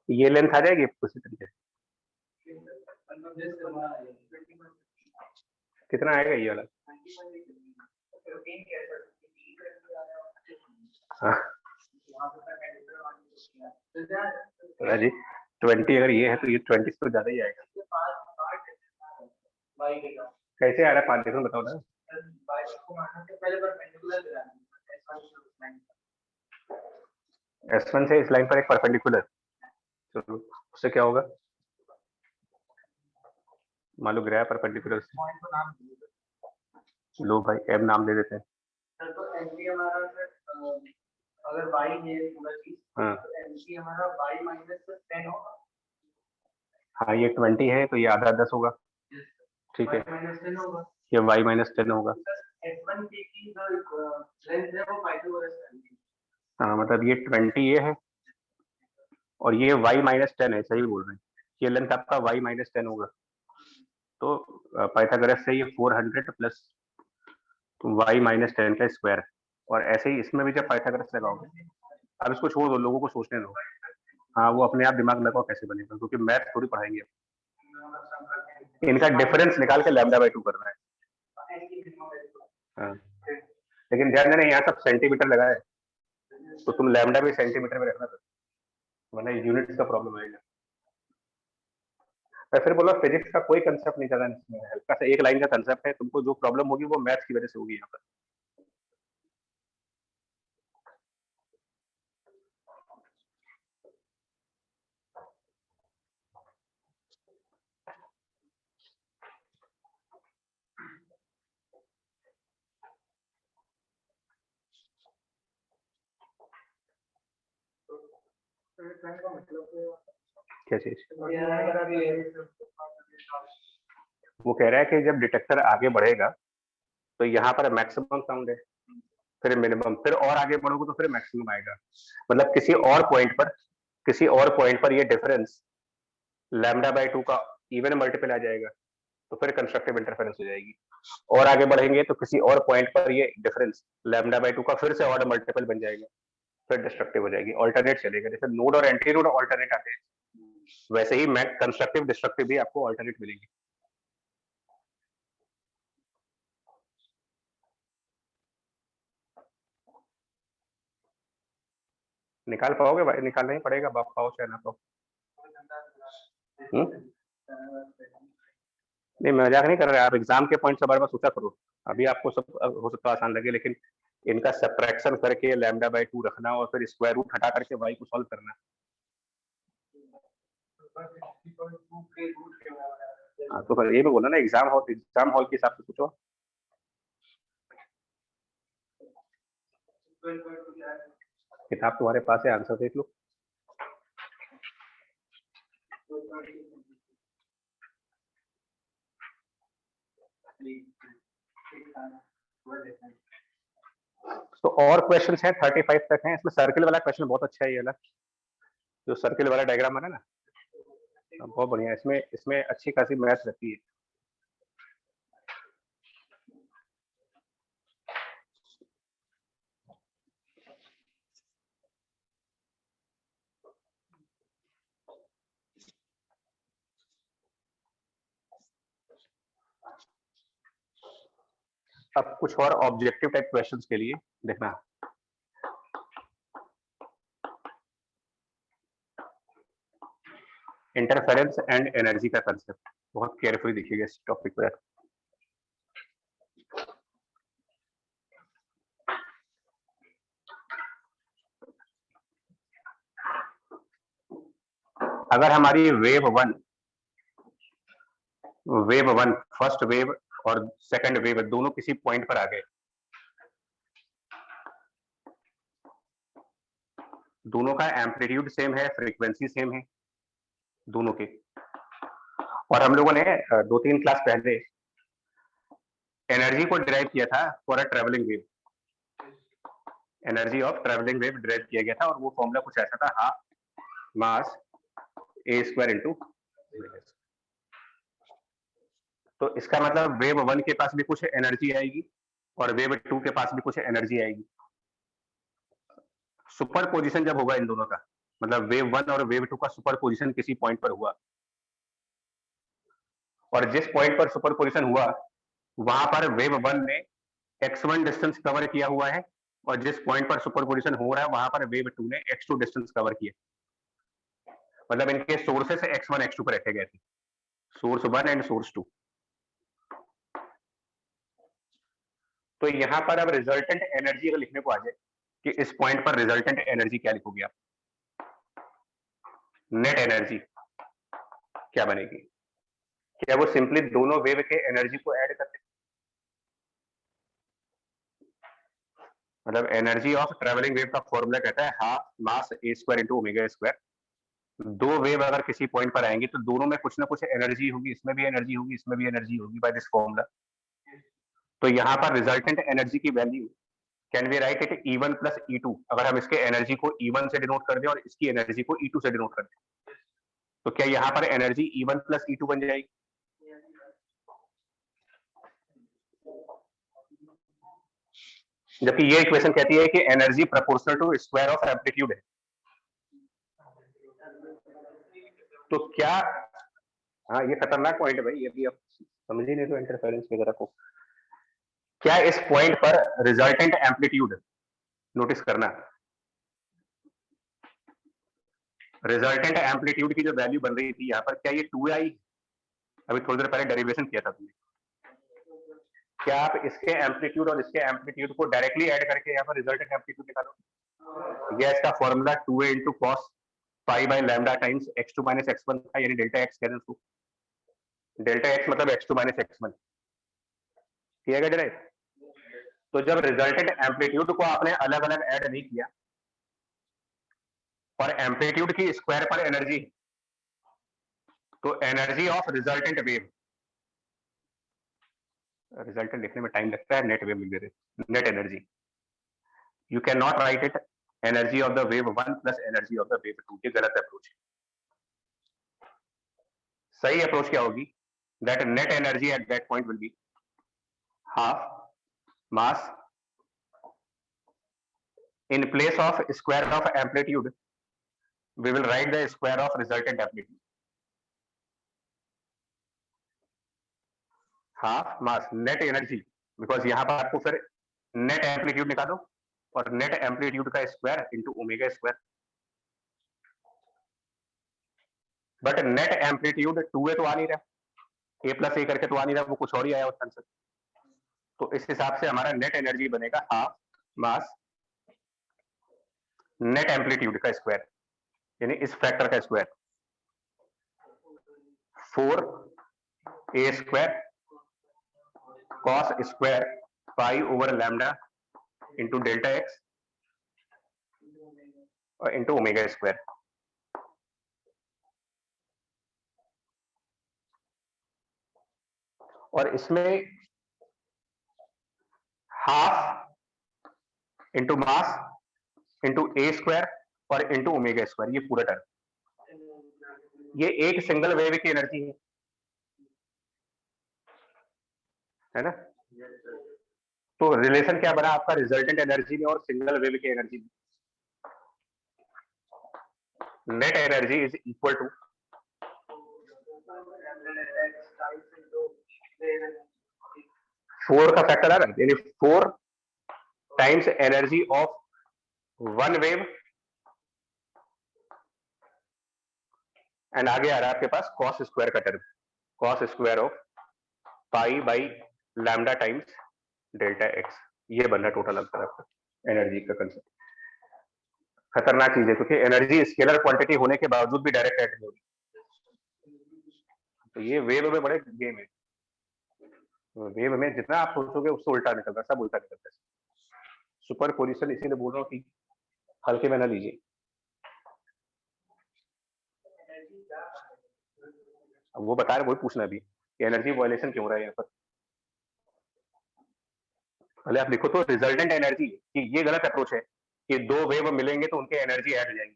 ये लेंथ आ जाएगी उसी तरीके से। कितना आएगा ये वाला? हाँ जी, 20 अगर ये है तो ये 20 तो ज्यादा ही आएगा। कैसे आ रहा है 5 देखो बताओ ना। S1 से इस लाइन पर एक परपेंडिकुलर, चलो उससे क्या होगा? मान लो गिराया परपेंडिकुलर से, लो भाई M नाम दे देते हैं। तो NP हमारा अगर y है पूरा चीज, हाँ तो NP हमारा y माइनस 10 होगा। हाँ ये 20 है तो ये आधा 10 होगा, ठीक है, ये y माइनस 10 होगा। S1 की जो लेंथ है वो पाइथागोरस की, हाँ मतलब ये 20 ये है और ये y माइनस 10 है, सही बोल रहे हैं, ये लेंथ आपका y माइनस 10 होगा। तो पाइथागोरस से ये 400 प्लस y माइनस 10 का स्क्वायर, और ऐसे ही इसमें भी जब पाइथागोरस लगाओगे, अब इसको छोड़ दो, लोगों को सोचने दो, हाँ वो अपने आप दिमाग लगाओ कैसे बनेगा, क्योंकि मैथ थोड़ी पढ़ाएंगे। इनका डिफरेंस निकाल के लैम्डा बाई 2 करना है। हाँ लेकिन ध्यान देना यहाँ सब सेंटीमीटर लगा है, तो तुम लैम्डा भी सेंटीमीटर में रखना, वरना यूनिट्स का प्रॉब्लम आएगा। मैं फिर बोला फिजिक्स का कोई कंसेप्ट नहीं चला इसमें, हल्का सा एक लाइन का कंसेप्ट है, तुमको जो प्रॉब्लम होगी वो मैथ्स की वजह से होगी यहाँ पर। क्या चीज? वो कह रहा है कि जब डिटेक्टर आगे बढ़ेगा तो यहाँ पर मैक्सिमम साउंड है, फिर मिनिमम, फिर और आगे बढ़ोगे तो फिर मैक्सिमम आएगा। मतलब किसी और पॉइंट पर ये डिफरेंस लैम्डा बाई 2 का इवन मल्टीपल आ जाएगा, तो फिर कंस्ट्रक्टिव इंटरफेरेंस हो जाएगी। और आगे बढ़ेंगे तो किसी और पॉइंट पर ये डिफरेंस लैम्डा बाई 2 का फिर से ऑर्डर मल्टीपल बन जाएगा, फिर डिस्ट्रक्टिव हो जाएगी, ऑल्टरनेट चलेगा। जैसे नोड और एंटी नोड ऑल्टरनेट आते हैं, वैसे ही मैक कंस्ट्रक्टिव डिस्ट्रक्टिव भी आपको ऑल्टरनेट मिलेंगे। निकाल पाओगे भाई? निकालना ही पड़ेगा, बाप पाओ चाहे ना पाओ। नहीं मजाक नहीं कर रहे, आप एग्जाम के पॉइंट के बारे में सोचा करो। अभी आपको सब हो सकता है आसान लगे, लेकिन इनका सब्ट्रैक्शन करके लैम्डा बाई 2 रखना और फिर स्क्वायर रूट हटा करके वाई को सॉल्व करना। हाँ तो फिर ये भी बोला ना, एग्जाम हॉल के हिसाब से सोचो। किताब तुम्हारे पास है, आंसर देख लो। तो और क्वेश्चंस हैं 35 तक हैं, इसमें सर्किल वाला क्वेश्चन बहुत अच्छा है, ये वाला जो सर्किल वाला डायग्राम है ना, बहुत बढ़िया, इसमें इसमें अच्छी खासी मैथ रहती है। अब कुछ और ऑब्जेक्टिव टाइप क्वेश्चंस के लिए देखना, इंटरफेरेंस एंड एनर्जी का कंसेप्ट बहुत केयरफुली देखिएगा इस टॉपिक पर। अगर हमारी वेव वन फर्स्ट वेव और सेकंड वेव दोनों किसी पॉइंट पर आ गए, दोनों का एम्पलीट्यूड सेम है, फ्रीक्वेंसी सेम है दोनों के, और हम लोगों ने 2-3 क्लास पहले एनर्जी को डिराइव किया था for a travelling wave, energy of travelling wave derive किया गया था, और वो फॉर्मूला कुछ ऐसा था, हाफ मास ए स्क्वायर इंटू। तो इसका मतलब वेव वन के पास भी कुछ एनर्जी आएगी और वेव टू के पास भी कुछ एनर्जी आएगी। सुपर पोजिशन जब होगा इन दोनों का, मतलब वेव वन और वेव टू का सुपर पोजिशन किसी पॉइंट पर हुआ, और जिस पॉइंट पर सुपर पोजिशन हुआ वहां पर वेव वन ने x1 डिस्टेंस कवर किया हुआ है, और जिस पॉइंट पर सुपर पोजिशन हो रहा है वहां पर वेव टू ने x2 डिस्टेंस कवर किया। मतलब इनके सोर्सेस x1 x2 पर रखे गए थे, source one and source two. तो यहां पर अब रिजल्टेंट एनर्जी अगर लिखने को आ जाए कि इस पॉइंट पर रिजल्टेंट एनर्जी क्या लिखोगे आप, नेट एनर्जी क्या बनेगी? क्या वो सिंपली दोनों वेव के एनर्जी को ऐड करते, मतलब एनर्जी ऑफ ट्रेवलिंग वेव का फॉर्मूला कहता है हाफ मास ए स्क्वायर इंटू ओमेगा स्क्वायर। दो वेव अगर किसी पॉइंट पर आएंगी तो दोनों में कुछ ना कुछ एनर्जी होगी, इसमें भी एनर्जी होगी, इसमें भी एनर्जी होगी बाय दिस फॉर्मूला। तो यहाँ पर रिजल्टेंट एनर्जी की value can we write it E1 plus E2। अगर हम इसके एनर्जी को E1 से डिनोट कर दें और इसकी एनर्जी को E2 से डिनोट कर दें, तो क्या यहाँ पर एनर्जी E1 प्लस E2 बन जाएगी? जबकि ये इक्वेशन कहती है कि energy proportional to square of amplitude है। तो क्या, हाँ ये खतरनाक पॉइंट है भाई, ये भी आप समझ ही नहीं तो इंटरफेरेंस वगैरह को। क्या इस पॉइंट पर रिजल्टेंट एम्पलीट्यूड, नोटिस करना, रिजल्टेंट एम्पलीट्यूड की जो वैल्यू बन रही थी यहाँ पर, क्या ये 2 आई? अभी थोड़ी देर पहले डेरिवेशन किया था तुमने। क्या आप इसके एम्पलीट्यूड और इसके एम्पलीट्यूड को डायरेक्टली ऐड करके यहाँ पर रिजल्टेंट एम्पलीट्यूड निकालो? यह इसका formula 2a into cos pi by lambda times x2 minus x1 था, यानी डेल्टा एक्स कहते हैं उसको। डेल्टा एक्स मतलब x2 माइनस x1 किया गया डायरेक्ट। तो जब रिजल्टेंट एम्पलीट्यूड को आपने अलग अलग ऐड नहीं किया और एम्पलीट्यूड की स्क्वायर पर एनर्जी, तो energy of resultant wave, resultant लिखने में टाइम लगता है, नेट वेव लिख देते, net energy, you can not write it energy of the wave one plus energy of the wave two, ये गलत अप्रोच है। सही अप्रोच क्या होगी? That net energy at that point will be half mass in place of square of amplitude we will write the square of resultant amplitude, half mass net energy, because यहाँ पर आपको फिर net amplitude निकालो और net amplitude का square into omega square. But net amplitude 2a तो आ नहीं रहा, a प्लस a करके तो आ नहीं रहा, वो कुछ और ही आया उसका आंसर। तो इस हिसाब से हमारा नेट एनर्जी बनेगा हाफ मास नेट एम्पलीट्यूड का स्क्वायर, यानी इस फैक्टर का square, 4a square cos square pi over lambda into delta x और इंटू ओमेगा स्क्वायर। और इसमें हाफ इंटू मास इंटू ए स्क्वायर और इंटू ओमेगा स्क्वायर, ये पूरा टर्म, ये एक सिंगल वेव की एनर्जी है ना। तो रिलेशन क्या बना आपका रिजल्टेंट एनर्जी में और सिंगल वेव की एनर्जी में? Net energy is equal to 4 का फैक्टर आ रहा है, यानी 4 times energy of one wave, and आगे आ रहा है आपके पास कॉस स्क्वायर का term, cos square of pi by lambda times delta x. ये बन रहा टोटल आंसर आपका एनर्जी का कंसेप्ट। खतरनाक चीज है, क्योंकि एनर्जी स्केलर क्वांटिटी होने के बावजूद भी डायरेक्ट एड हो रही है। तो ये वेव में बड़े गेम है। वेव में जितना आप सोचोगे उससे उल्टा निकलता है, सब उल्टा निकलता है। सुपर पोजिशन इसीलिए बोल रहा हूँ कि हल्के में ना लीजिए। अब वो बता रहे, वही पूछना अभी कि एनर्जी वायलेशन क्यों हो रहा है यहाँ पर। पहले आप लिखो तो रिजल्टेंट एनर्जी, कि ये गलत अप्रोच है कि दो वेव मिलेंगे तो उनके एनर्जी ऐड हो जाएंगी,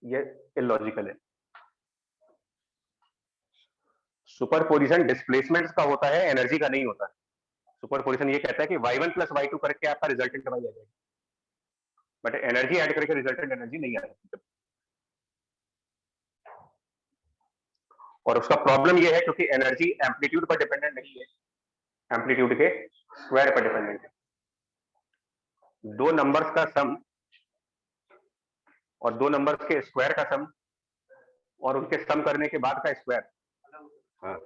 ये इलॉजिकल है। सुपरपोजिशन डिस्प्लेसमेंट का होता है, एनर्जी का नहीं होता। सुपरपोजिशन ये कहता है कि y1 प्लस y2 करके आपका रिजल्टेंट y आ जाएगा, बट एनर्जी ऐड करके रिजल्टेंट एनर्जी नहीं आ सकती। और उसका प्रॉब्लम ये है क्योंकि एनर्जी एम्पलीट्यूड पर डिपेंडेंट नहीं है, एम्पलीट्यूड के स्क्वायर पर डिपेंडेंट है। दो नंबर्स का सम और दो नंबर्स के स्क्वायर का सम और उनके सम करने के बाद का स्क्वायर, हाँ,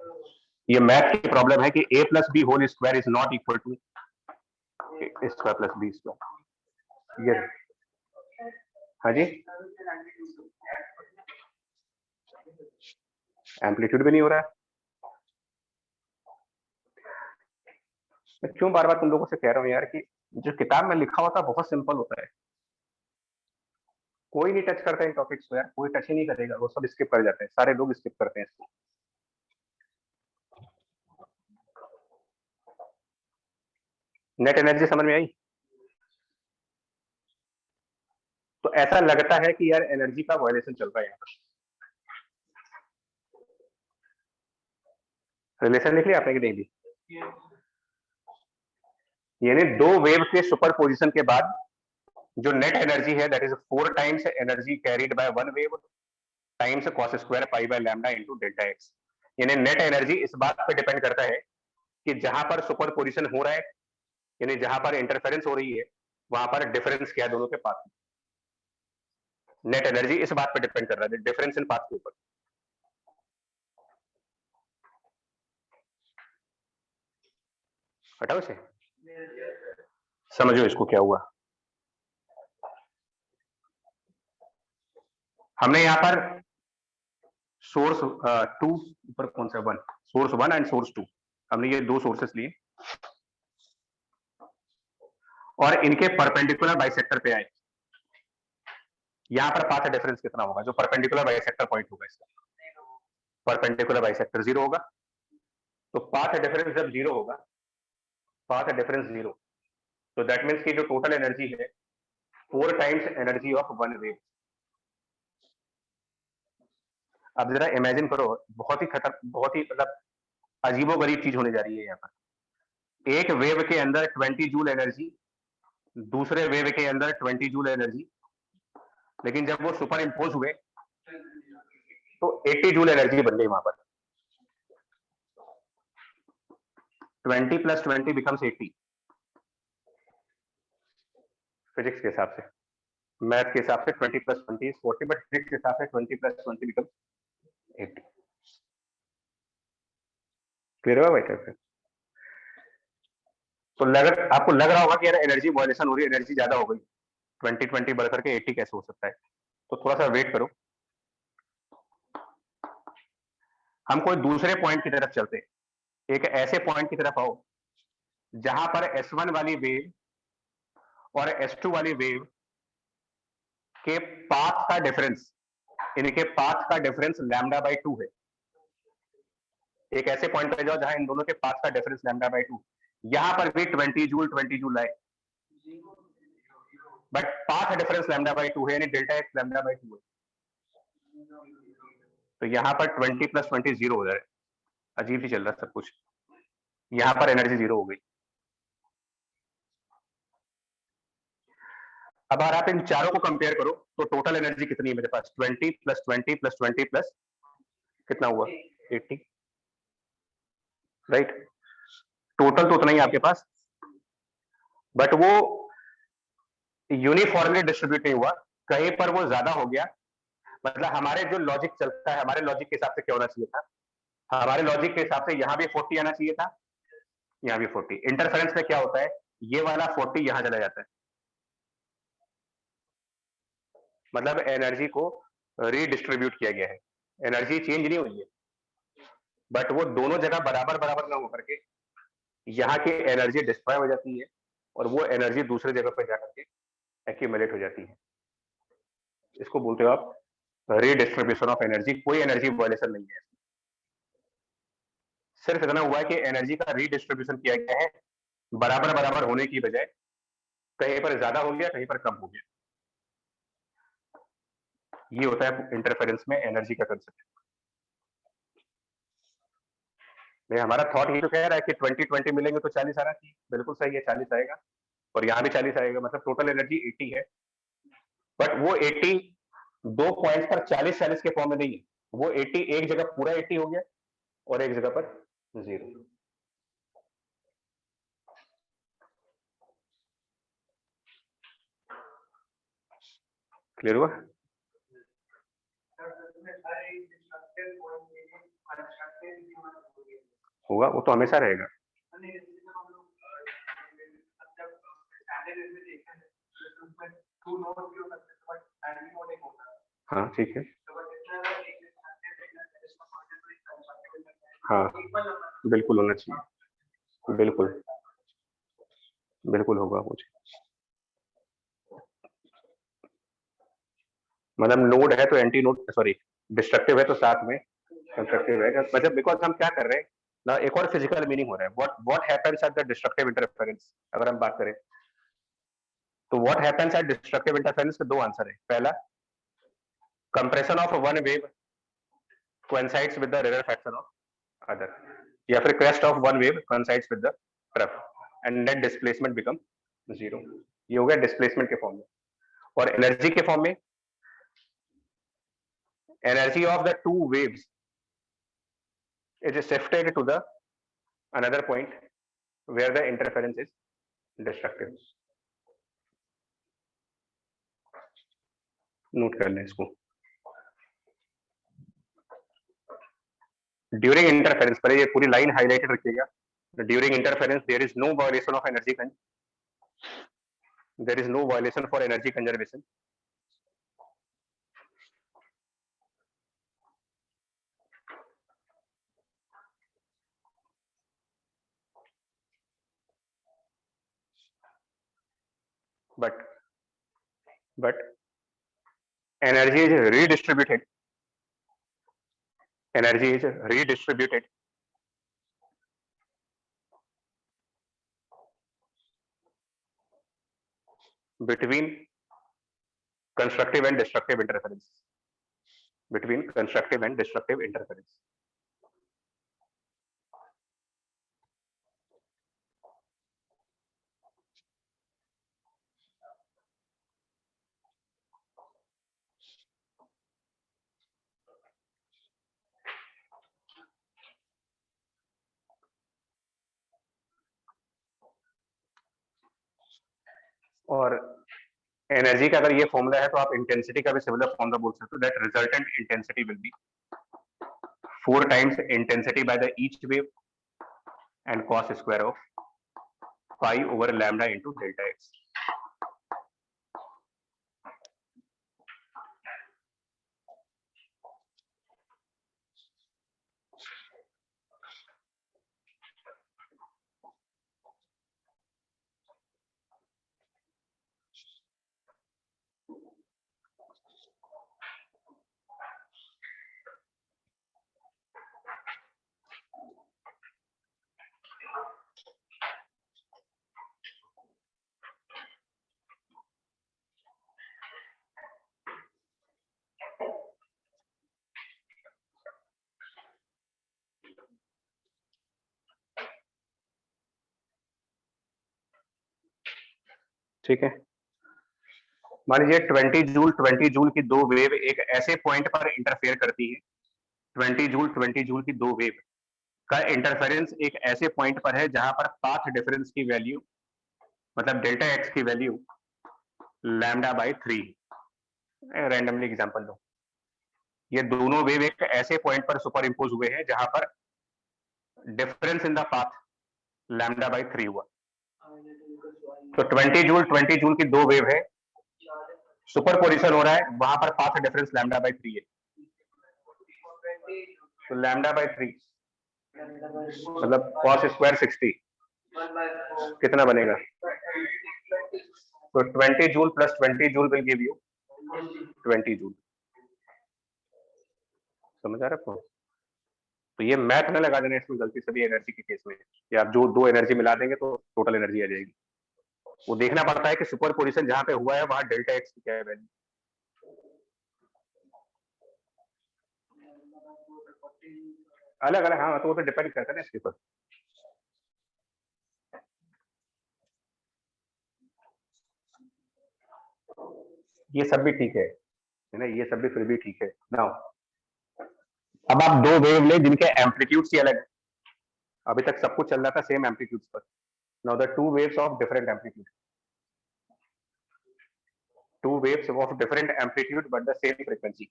ये मैथ की प्रॉब्लम है कि a plus B whole square is not equal to a square plus B square. ये हाँ जी, एम्पलीट्यूड भी नहीं हो रहा है। मैं क्यों बार बार तुम लोगों से कह रहा हूँ यार कि जो किताब में लिखा होता है बहुत सिंपल होता है, कोई नहीं टच करता इन टॉपिक्स को यार, कोई टच ही नहीं करेगा, वो सब स्किप कर जाते हैं, सारे लोग स्किप करते हैं इसको। नेट एनर्जी समझ में आई? तो ऐसा लगता है कि यार एनर्जी का वायलेशन चल रहा है यहाँ पर। रिलेशन लिख लिया आपने कि नहीं भी? यानी दो वेव के सुपरपोजिशन के बाद जो नेट एनर्जी है that is 4 times energy carried by one wave times cos square pi by lambda into delta x. यानी नेट एनर्जी इस बात पर डिपेंड करता है कि जहां पर सुपरपोजिशन हो रहा है, यानी जहां पर इंटरफेरेंस हो रही है, वहां पर डिफरेंस क्या है दोनों के पाथ में। नेट एनर्जी इस बात पर डिपेंड कर रहा है, डिफरेंस इन पाथ के ऊपर। हटाओ इसे, समझो इसको क्या हुआ। हमने यहां पर सोर्स 2 ऊपर कौन सा 1, सोर्स 1 एंड सोर्स 2, हमने ये दो सोर्सेस लिए और इनके परपेंडिकुलर बाइसेक्टर पे आए। यहां पर पाथ डिफरेंस कितना होगा? जो परपेंडिकुलर बाइसेक्टर पॉइंट होगा इसका, परपेंडिकुलर बाइसेक्टर 0 होगा। तो पाथ डिफरेंस जब 0 होगा, पाथ डिफरेंस 0, तो दैट मींस कि जो टोटल एनर्जी है 4 times energy of one wave. अब जरा इमेजिन करो, बहुत ही मतलब अजीबोगरीब चीज होने जा रही है यहाँ पर। एक वेव के अंदर 20 जूल एनर्जी, दूसरे वेव के अंदर 20 जूल एनर्जी, लेकिन जब वो सुपर इम्पोज हुए तो 80 जूल एनर्जी बन गई वहां पर। 20 प्लस 20 बिकम्स 80 फिजिक्स के हिसाब से, मैथ के हिसाब से 20 प्लस 20 इज 40, बट फिजिक्स के हिसाब से 20 प्लस 20 बिकम्स 80। क्लियर हुआ बेटा? तो आपको लग रहा होगा कि यार एनर्जी वायलेशन हो रही है, एनर्जी ज्यादा हो गई, 20 बढ़ करके 80 कैसे हो सकता है? तो थोड़ा सा वेट करो, हम कोई दूसरे पॉइंट की तरफ चलते, एक ऐसे पॉइंट की तरफ आओ जहां पर S1 वाली वेव और S2 वाली वेव के पाथ का डिफरेंस, इनके पाथ का डिफरेंस लैम्डा बाई 2 है। एक ऐसे पॉइंट पे जाओ जहां इन दोनों के पाथ का डिफरेंस लैम्डा बाई 2, यहां पर भी 20 जूल आए, but path difference lambda by 2 है, यानी डेल्टा एक्स लैम्डा बाई 2 है। तो यहां पर 20 प्लस 20 0 हो जाए, अजीब ही चल रहा है सब कुछ। यहां पर एनर्जी 0 हो गई। अब अगर आप इन चारों को कंपेयर करो तो टोटल एनर्जी कितनी है मेरे पास? 20 प्लस 20 प्लस 20 प्लस कितना हुआ? 80, राइट? टोटल तो उतना ही आपके पास, बट वो यूनिफॉर्मली डिस्ट्रीब्यूट नहीं हुआ, कहीं पर वो ज्यादा हो गया। मतलब हमारे जो लॉजिक चलता है, हमारे लॉजिक के हिसाब से क्या होना चाहिए था, हमारे लॉजिक के हिसाब से यहाँ भी 40 आना चाहिए था, यहाँ भी 40। इंटरफेरेंस में क्या होता है, ये वाला 40 यहाँ चला जाता है, मतलब एनर्जी को रीडिस्ट्रीब्यूट किया गया है, एनर्जी चेंज नहीं हुई है, बट वो दोनों जगह बराबर बराबर ना होकर के यहाँ की एनर्जी डिस्ट्रॉय हो जाती है और वो एनर्जी दूसरे जगह पर जाकर के एक्यूमुलेट हो जाती है। इसको बोलते हो आप रीडिस्ट्रीब्यूशन ऑफ एनर्जी। कोई एनर्जी वायलेशन नहीं है, सिर्फ इतना हुआ है कि एनर्जी का रीडिस्ट्रीब्यूशन किया गया है, बराबर बराबर होने की बजाय कहीं पर ज्यादा हो गया, कहीं पर कम हो गया। ये होता है इंटरफेरेंस में एनर्जी का कंसेप्ट। हमारा थॉट ये तो कह रहा है कि 20 मिलेंगे तो 40 आना चाहिए, बिल्कुल सही है, 40 आएगा और यहाँ भी 40 आएगा, मतलब टोटल एनर्जी 80 है। बट वो 80 दो पॉइंट्स पर 40-40 के फॉर्म में नहीं है, वो 80 एक जगह पूरा 80 हो गया और एक जगह पर 0। क्लियर हुआ? होगा, वो तो हमेशा रहेगा। हाँ ठीक है, हाँ बिल्कुल होना चाहिए, बिल्कुल बिल्कुल होगा मुझे। मतलब नोड है तो एंटी नोड, सॉरी डिस्ट्रक्टिव है तो साथ में कंस्ट्रक्टिव है, मतलब बिकॉज हम क्या कर रहे हैं ना, एक और फिजिकल मीनिंग हो रहा है। What happens at the destructive interference, अगर हम बात करें तो what happens at destructive interference के दो आंसर है। पहला, compression of one wave coincides with the rarefaction of other, या फिर crest of one wave coincides with the trough and net displacement become 0। ये हो गया डिस्प्लेसमेंट के फॉर्म में। और एनर्जी के फॉर्म में, energy of the two waves is shifted to the another point where the interference is destructive। Note कर लें इसको। ड्यूरिंग इंटरफेरेंस, पर ये पूरी लाइन हाईलाइटेड रखिएगा। During interference there is no violation of energy, there is no violation for energy conservation. but energy is redistributed, energy is redistributed between constructive and destructive interference, between constructive and destructive interference। और energy का अगर ये formula है तो आप intensity का भी similar formula बोल सकते हो, that resultant intensity will B 4 times intensity by the each wave and cos square of pi over lambda into delta x। ठीक है, मान लीजिए 20 जूल की दो वेव एक ऐसे पॉइंट पर इंटरफेयर करती है, 20 जूल की दो वेव का इंटरफेरेंस एक ऐसे पॉइंट पर है जहां पर पाथ डिफरेंस की वैल्यू, मतलब डेल्टा एक्स की वैल्यू λ/3, रैंडमली एग्जांपल लो, ये दोनों वेव एक ऐसे पॉइंट पर सुपर इम्पोज हुए हैं जहां पर डिफरेंस इन द पाथ λ/3 हुआ। तो 20 जूल की दो वेव है, सुपर पोजिशन हो रहा है, वहां पर पाथ डिफरेंस λ/3 है। तो λ/3 मतलब cos स्क्वायर 60 कितना बनेगा? तो 20 joule plus 20 joule will give you 20 joule. समझ आ रहा है आपको? तो ये मैथ न लगा देना इसमें गलती से भी एनर्जी के केस में, या आप जो दो एनर्जी मिला देंगे तो टोटल एनर्जी आ जाएगी। वो देखना पड़ता है कि सुपर पोजिशन जहां पे हुआ है वहां डेल्टा एक्स की क्या है वैल्यू। अलग अलग, हाँ, तो वो तो डिपेंड करता है ना इसके ऊपर। ये सब भी ठीक है ना, ये सब भी फिर भी ठीक है ना। अब आप दो वेव ले जिनके एम्पलीट्यूड से अलग है, अभी तक सब कुछ चल रहा था सेम एम्पलीट्यूड पर। Now the two waves of different amplitude, two waves of different amplitude but the same frequency,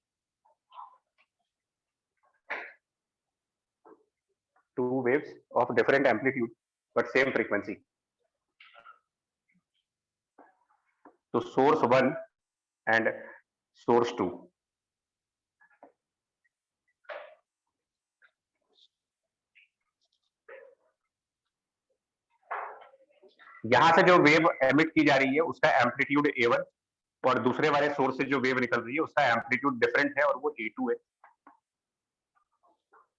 two waves of different amplitude but same frequency. So source 1 and source 2, यहां से जो वेव एमिट की जा रही है उसका amplitude A1 और दूसरे वाले सोर्स से जो वेव निकल रही है उसका एम्पलीट्यूड डिफरेंट है और वो A2 है।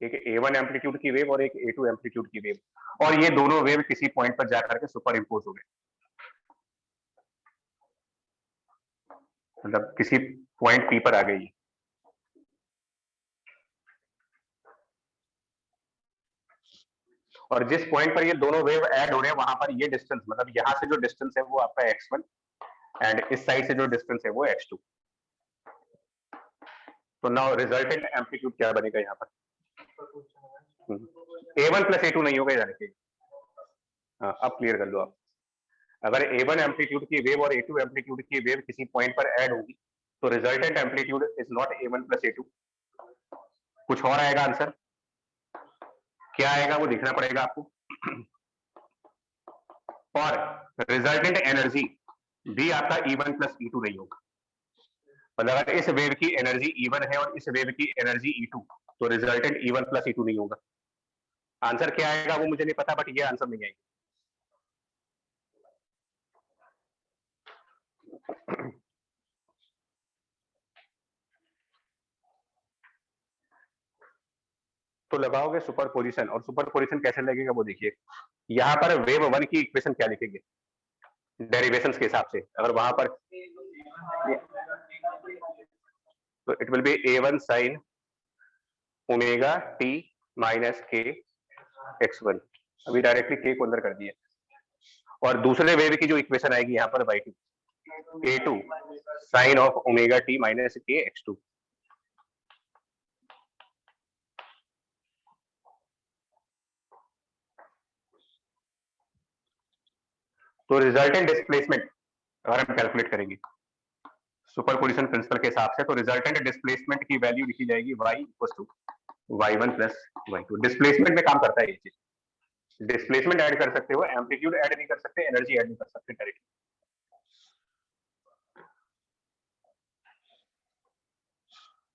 एक A1 एम्पलीट्यूड की वेव और एक A2 एम्पलीट्यूड की वेव, और ये दोनों वेव किसी पॉइंट पर जाकर के सुपर इम्पोज हो गए, मतलब किसी पॉइंट P पर आ गई। और जिस पॉइंट पर ये दोनों वेव ऐड हो रहे हैं वहां पर ये डिस्टेंस, मतलब यहां से जो डिस्टेंस है वो आपका x1 एंड इस साइड से जो डिस्टेंस है वो x2। तो नाउ रिजल्टेंट एम्पलीट्यूड क्या बनेगा यहाँ पर? A1 प्लस A2 नहीं होगा यानी कि, हाँ, अब क्लियर कर लो आप। अगर A1 एम्पलीट्यूड की वेव और A2 एम्पलीट्यूड की वेव किसी पॉइंट पर ऐड होगी तो resultant amplitude is not A1 plus A2, कुछ और आएगा आंसर। क्या आएगा वो देखना पड़ेगा आपको। और रिजल्टेंट एनर्जी भी आपका E1 प्लस E2 नहीं होगा, मतलब अगर इस वेव की एनर्जी E1 है और इस वेव की एनर्जी E2 तो रिजल्टेंट E1 प्लस E2 नहीं होगा। आंसर क्या आएगा वो मुझे नहीं पता, बट ये आंसर नहीं आएगा। तो लगाओगे सुपरपोजिशन, और सुपरपोजिशन कैसे लगेगा वो देखिए। यहाँ पर वेव 1 की इक्वेशन क्या लिखेंगे डेरिवेशंस के हिसाब से, अगर वहां पर तो it will be A1 sign omega t minus के x1, अभी डायरेक्टली के को अंदर कर दिया। और दूसरे वेव की जो इक्वेशन आएगी यहाँ पर y2 A2 sine of omega t minus k x2। तो रिजल्टेंट डिस्प्लेसमेंट अगर हम कैलकुलेट करेंगे सुपरपोजिशन प्रिंसिपल के हिसाब से, तो रिजल्टेंट डिस्प्लेसमेंट की वैल्यू लिखी जाएगी y equal to y1 plus y2। Displacement में काम करता है ये चीज, डिस्प्लेसमेंट ऐड कर सकते हो, एम्पलीट्यूड ऐड नहीं कर सकते, एनर्जी ऐड नहीं कर सकते डायरेक्टली।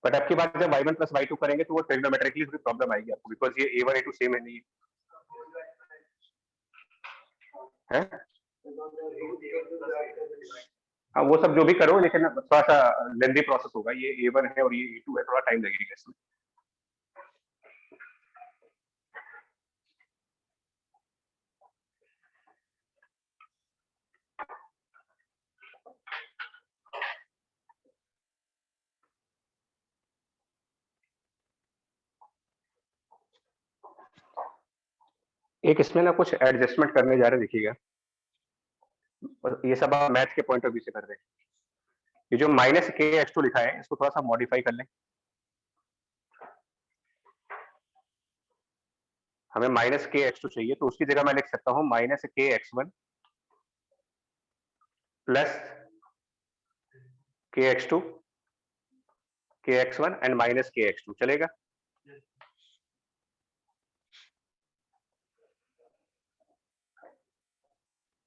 बट आपकी बात जब y1 प्लस y2 करेंगे तो वो ट्रिग्नोमेट्रिकली थोड़ी प्रॉब्लम आएगी आपको, बिकॉज ये A1 A2 सेम है नहीं है। हाँ, वो सब जो भी करो, लेकिन थोड़ा सा लेंदी प्रोसेस होगा। ये A1 है और ये A2 है, थोड़ा टाइम लगेगा इसमें। एक इसमें ना कुछ एडजस्टमेंट करने जा रहे, देखिएगा, और ये सब आप मैथ के पॉइंट ऑफ व्यू से कर रहे हैं। ये जो माइनस के x2 लिखा है इसको थोड़ा सा मॉडिफाई कर लें। हमें माइनस के एक्स टू चाहिए, तो उसकी जगह मैं लिख सकता हूं minus K x one plus के एक्स टू, के x one and minus K x to, चलेगा?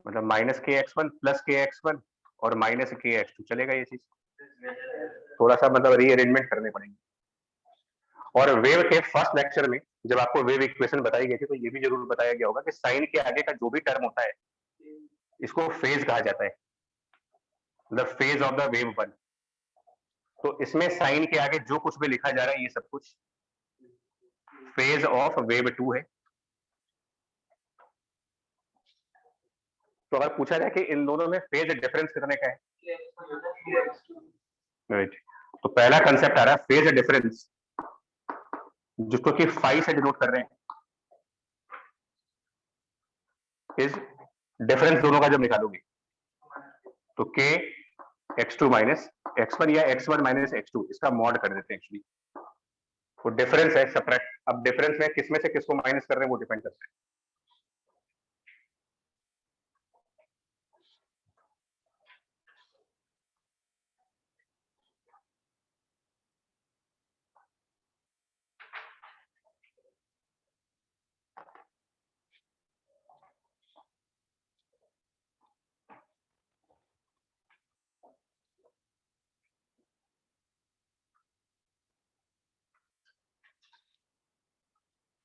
मतलब minus K x one plus के एक्स वन और माइनस के एक्स टू, चलेगा ये चीज? थोड़ा सा मतलब रीअरेंजमेंट करने पड़ेंगे। और वेव के फर्स्ट लेक्चर में जब आपको वेव इक्वेशन बताई गई थी तो ये भी जरूर बताया गया होगा कि साइन के आगे का जो भी टर्म होता है इसको फेज कहा जाता है, the phase of the wave one. तो इसमें साइन के आगे जो कुछ भी लिखा जा रहा है ये सब कुछ फेज ऑफ वेव टू है। तो अगर पूछा जाए कि इन दोनों में फेज डिफरेंस कितने का है, राइट, तो पहला कंसेप्ट आ रहा है फेज डिफरेंस, जिसको कि फाई से डिनोट कर रहे हैं, इज डिफरेंस दोनों का जब निकालोगे तो K x two minus x one या x one minus x two, इसका मॉड कर देते हैं एक्चुअली। वो डिफरेंस है सेपरेट। अब डिफरेंस में किसमें से किसको माइनस कर रहे हैं वो डिपेंड करता है।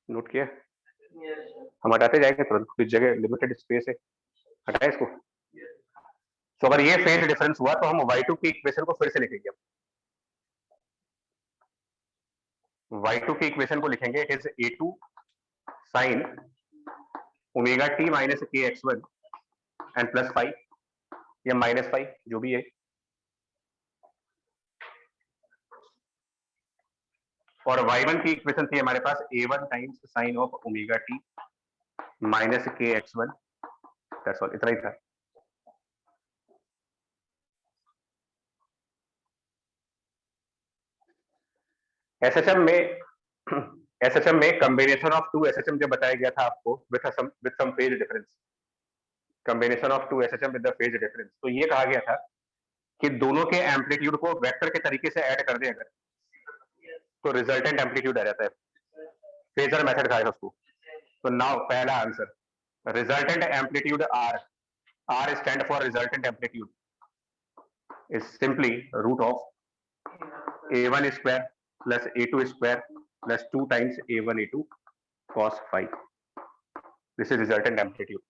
नोट किया? हम हटाते जाएंगे तुरंत, कुछ जगह लिमिटेड स्पेस है, हटाए इसको। तो अगर ये फेज डिफरेंस हुआ तो हम y2 की इक्वेशन को फिर से लिखेंगे। y2 की इक्वेशन को लिखेंगे, it is a2 sin omega t minus K x one and plus five या माइनस फाइव, जो भी है। और y1 की इक्वेशन थी हमारे पास a1 times sine of omega t minus K x one, that's all, इतना ही था। एसएचएम में एसएचएम में कॉम्बिनेशन ऑफ टू एसएचएम जब बताया गया था आपको with some phase difference, combination of two SHM with the phase difference, तो ये कहा गया था कि दोनों के एम्पलीट्यूड को वेक्टर के तरीके से ऐड कर दें अगर, तो रिजल्टेंट एम्पलीट्यूड आ जाता है। फेजर मेथड कहा है उसको। तो नाउ पहला answer, resultant amplitude R, R stand for resultant amplitude, is simply root of a1 square plus a2 square plus 2 times a1 a2 cos phi. This is resultant amplitude.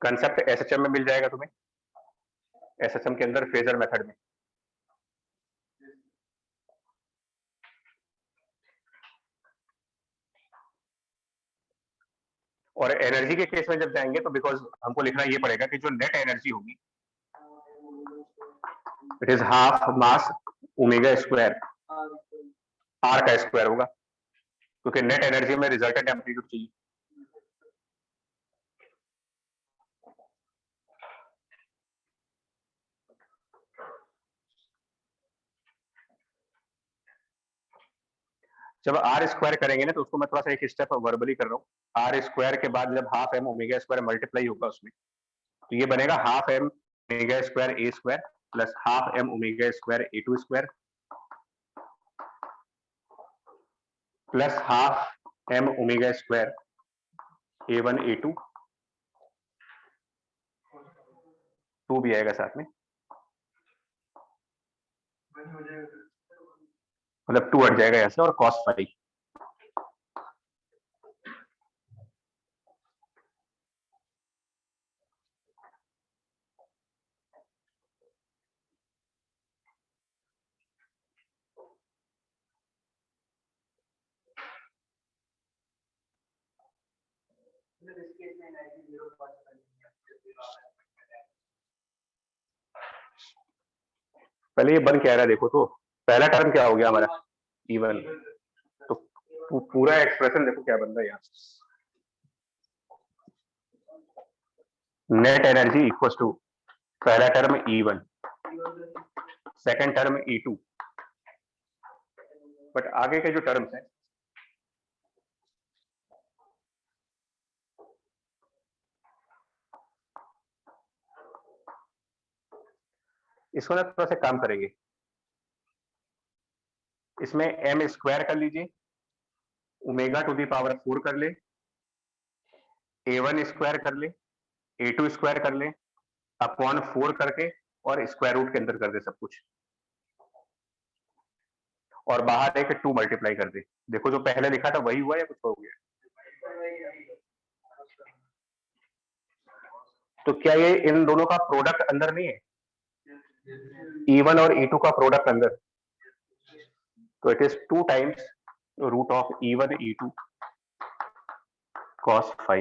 Concept SHM में मिल जाएगा तुम्हें, SHM के अंदर phasor method में। और energy के case में जब जाएंगे तो बिकॉज हमको लिखना ये पड़ेगा कि जो नेट एनर्जी होगी it is half mass omega square, R का स्क्वायर होगा, क्योंकि नेट एनर्जी में रिजल्टेंट एम्पलीट्यूड चाहिए। जब आर स्क्वायर करेंगे ना तो उसको मैं थोड़ा सा एक स्टेप वर्बली कर रहा हूँ। आर स्क्वायर के बाद जब half M omega square multiply होगा उसमें, तो ये बनेगा half M omega square A square plus half M omega square A two square plus half M omega square A one A two, two भी आएगा साथ में, मतलब टू हट जाएगा यहाँ से, और कॉस फाइव। पहले ये बन क्या रहा है देखो, तो पहला टर्म क्या हो गया हमारा इवन, तो पूरा एक्सप्रेशन देखो क्या बन रहा है यहाँ, नेट एनर्जी इक्वल टू पहला term E1 second term E2, but आगे के जो टर्म्स हैं इसको ना थोड़ा सा काम करेंगे, इसमें m स्क्वायर कर लीजिए, ओमेगा टू दी पावर 4 कर ले, a1 स्क्वायर कर ले, a2 स्क्वायर कर ले, अपॉन 4 करके और स्क्वायर रूट के अंदर कर दे सब कुछ, और बाहर एक 2 मल्टीप्लाई कर दे। देखो जो पहले लिखा था वही हुआ या कुछ हो गया? तो क्या ये इन दोनों का प्रोडक्ट अंदर नहीं है? E1 और E2 का प्रोडक्ट अंदर, तो it is 2 times root of E1 E2 cos phi।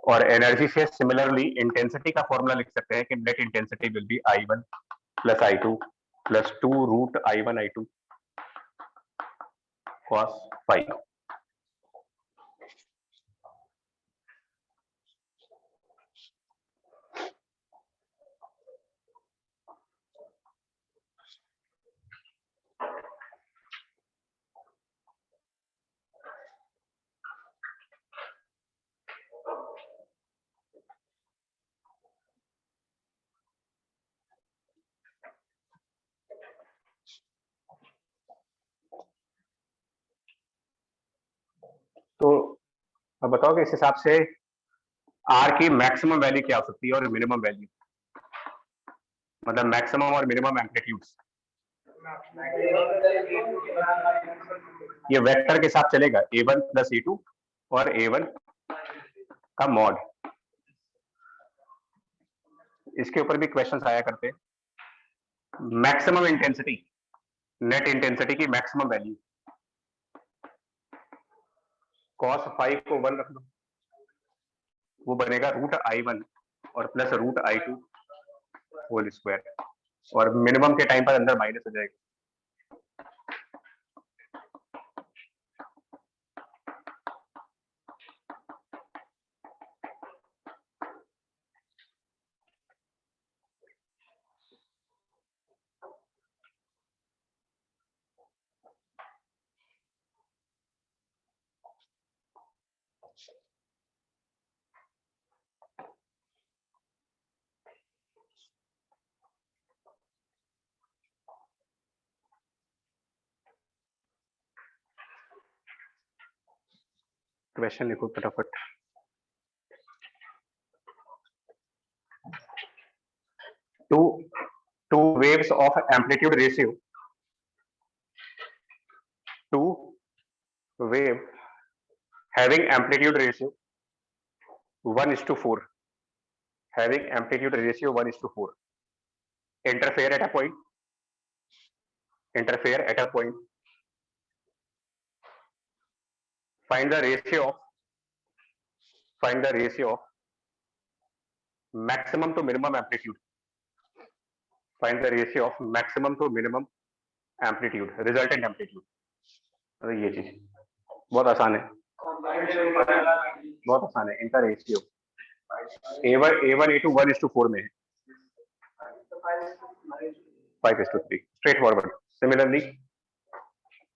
और एनर्जी से सिमिलरली इंटेंसिटी का फॉर्मूला लिख सकते हैं कि net intensity will be I1 plus I2 plus 2 root I1 I2 cos phi। तो अब बताओ कि इस हिसाब से आर की मैक्सिमम वैल्यू क्या हो सकती है और मिनिमम वैल्यू, मतलब मैक्सिमम और मिनिमम एम्पलीट्यूड्स। ये वेक्टर के साथ चलेगा A1 प्लस A2 और A1 का मॉड। इसके ऊपर भी क्वेश्चंस आया करते हैं। मैक्सिमम इंटेंसिटी, नेट इंटेंसिटी की मैक्सिमम वैल्यू, cos phi को 1 रख लो, वो बनेगा रूट I1 और plus root I2 whole square, और मिनिमम के टाइम पर अंदर माइनस हो जाएगा। क्वेश्चन लिखो फटाफट। Two waves of amplitude ratio, two wave having amplitude ratio 1:4, having amplitude ratio 1:4, interfere at a point, interfere at a point, find the ratio of maximum to minimum amplitude, find the ratio of maximum to minimum amplitude, resultant amplitude। ये चीज बहुत आसान है, बहुत आसान है। इनका ratio A1 A2 1:4 में है, 5:3, स्ट्रेट फॉरवर्ड। सिमिलरली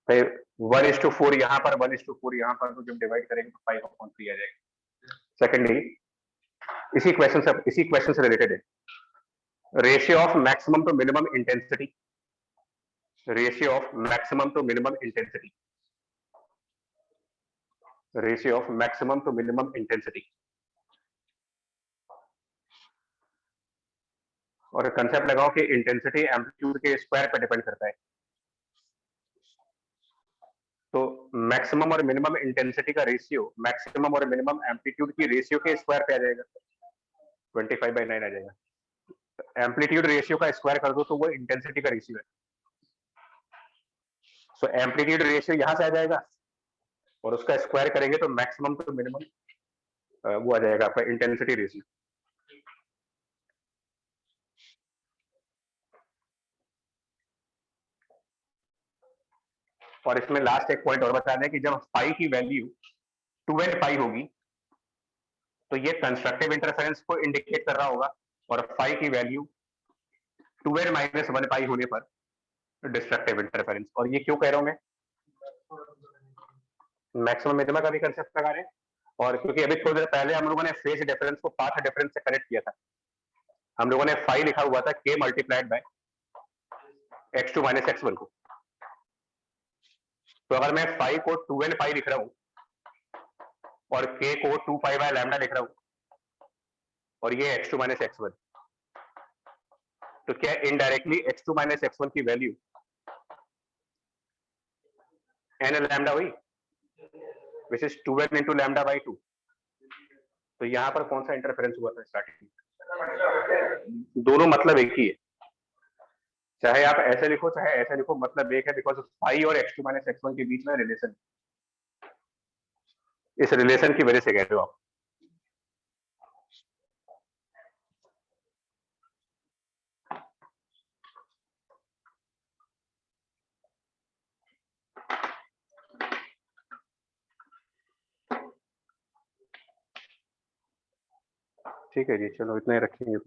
1:4 यहाँ पर, 1:4 यहाँ पर, तो जब डिवाइड करेंगे तो 5/3 आ जाएगा। सेकेंडली इसी क्वेश्चन से रिलेटेड है, ratio of maximum to minimum intensity, ratio of maximum to minimum intensity, ratio of maximum to minimum intensity. और कंसेप्ट लगाओ कि इंटेंसिटी एम्पलीट्यूड के स्क्वायर पर डिपेंड करता है, तो मैक्सिमम और मिनिमम इंटेंसिटी का रेशियो मैक्सिमम और मिनिमम एम्पलीट्यूड की रेशियो के स्क्वायर पे आ जाएगा, 25/9 आ जाएगा। एम्पलीट्यूड रेशियो का स्क्वायर कर दो तो वो इंटेंसिटी का रेशियो है, सो एम्पलीट्यूड रेशियो यहां से आ जाएगा और उसका स्क्वायर करेंगे तो मैक्सिमम टू मिनिमम वो आ जाएगा आपका इंटेंसिटी रेशियो। और इसमें लास्ट एक पॉइंट और बता दें कि जब पाई की वैल्यू 2n पाई होगी तो ये कंस्ट्रक्टिव इंटरफेरेंस को इंडिकेट कर रहा होगा, और फाई की वैल्यू 2n माइनस 1 पाई होने पर डिस्ट्रक्टिव इंटरफेरेंस। और ये क्यों कह रहा हूं मैं, मैक्सिमम मिनिमा का भी कंसेप्ट लगा रहे हैं, और क्योंकि अभी थोड़ी देर पहले हम लोगों ने फेज डिफरेंस को पाथ डिफरेंस से कनेक्ट किया था। हम लोगों ने फाई लिखा हुआ था k multiplied by x2 minus x1 को। तो अगर मैं फाई को 2n पाई लिख रहा हूं और k को 2 पाई बाय लैम्डा लिख रहा हूं और ये x2 माइनस x1, तो क्या इनडायरेक्टली x2 माइनस x1 की वैल्यू n लैम्डा हुई, which is 2n into lambda by 2। तो यहां पर कौन सा इंटरफेरेंस हुआ था स्टार्टिंग में? दोनों मतलब एक ही है, चाहे आप ऐसे लिखो चाहे ऐसे लिखो, मतलब एक है, बिकॉज फाई और x2 माइनस x1 के बीच में रिलेशन, इस रिलेशन की वजह से कह रहे हो आप। ठीक है जी, चलो इतना ही रखेंगे।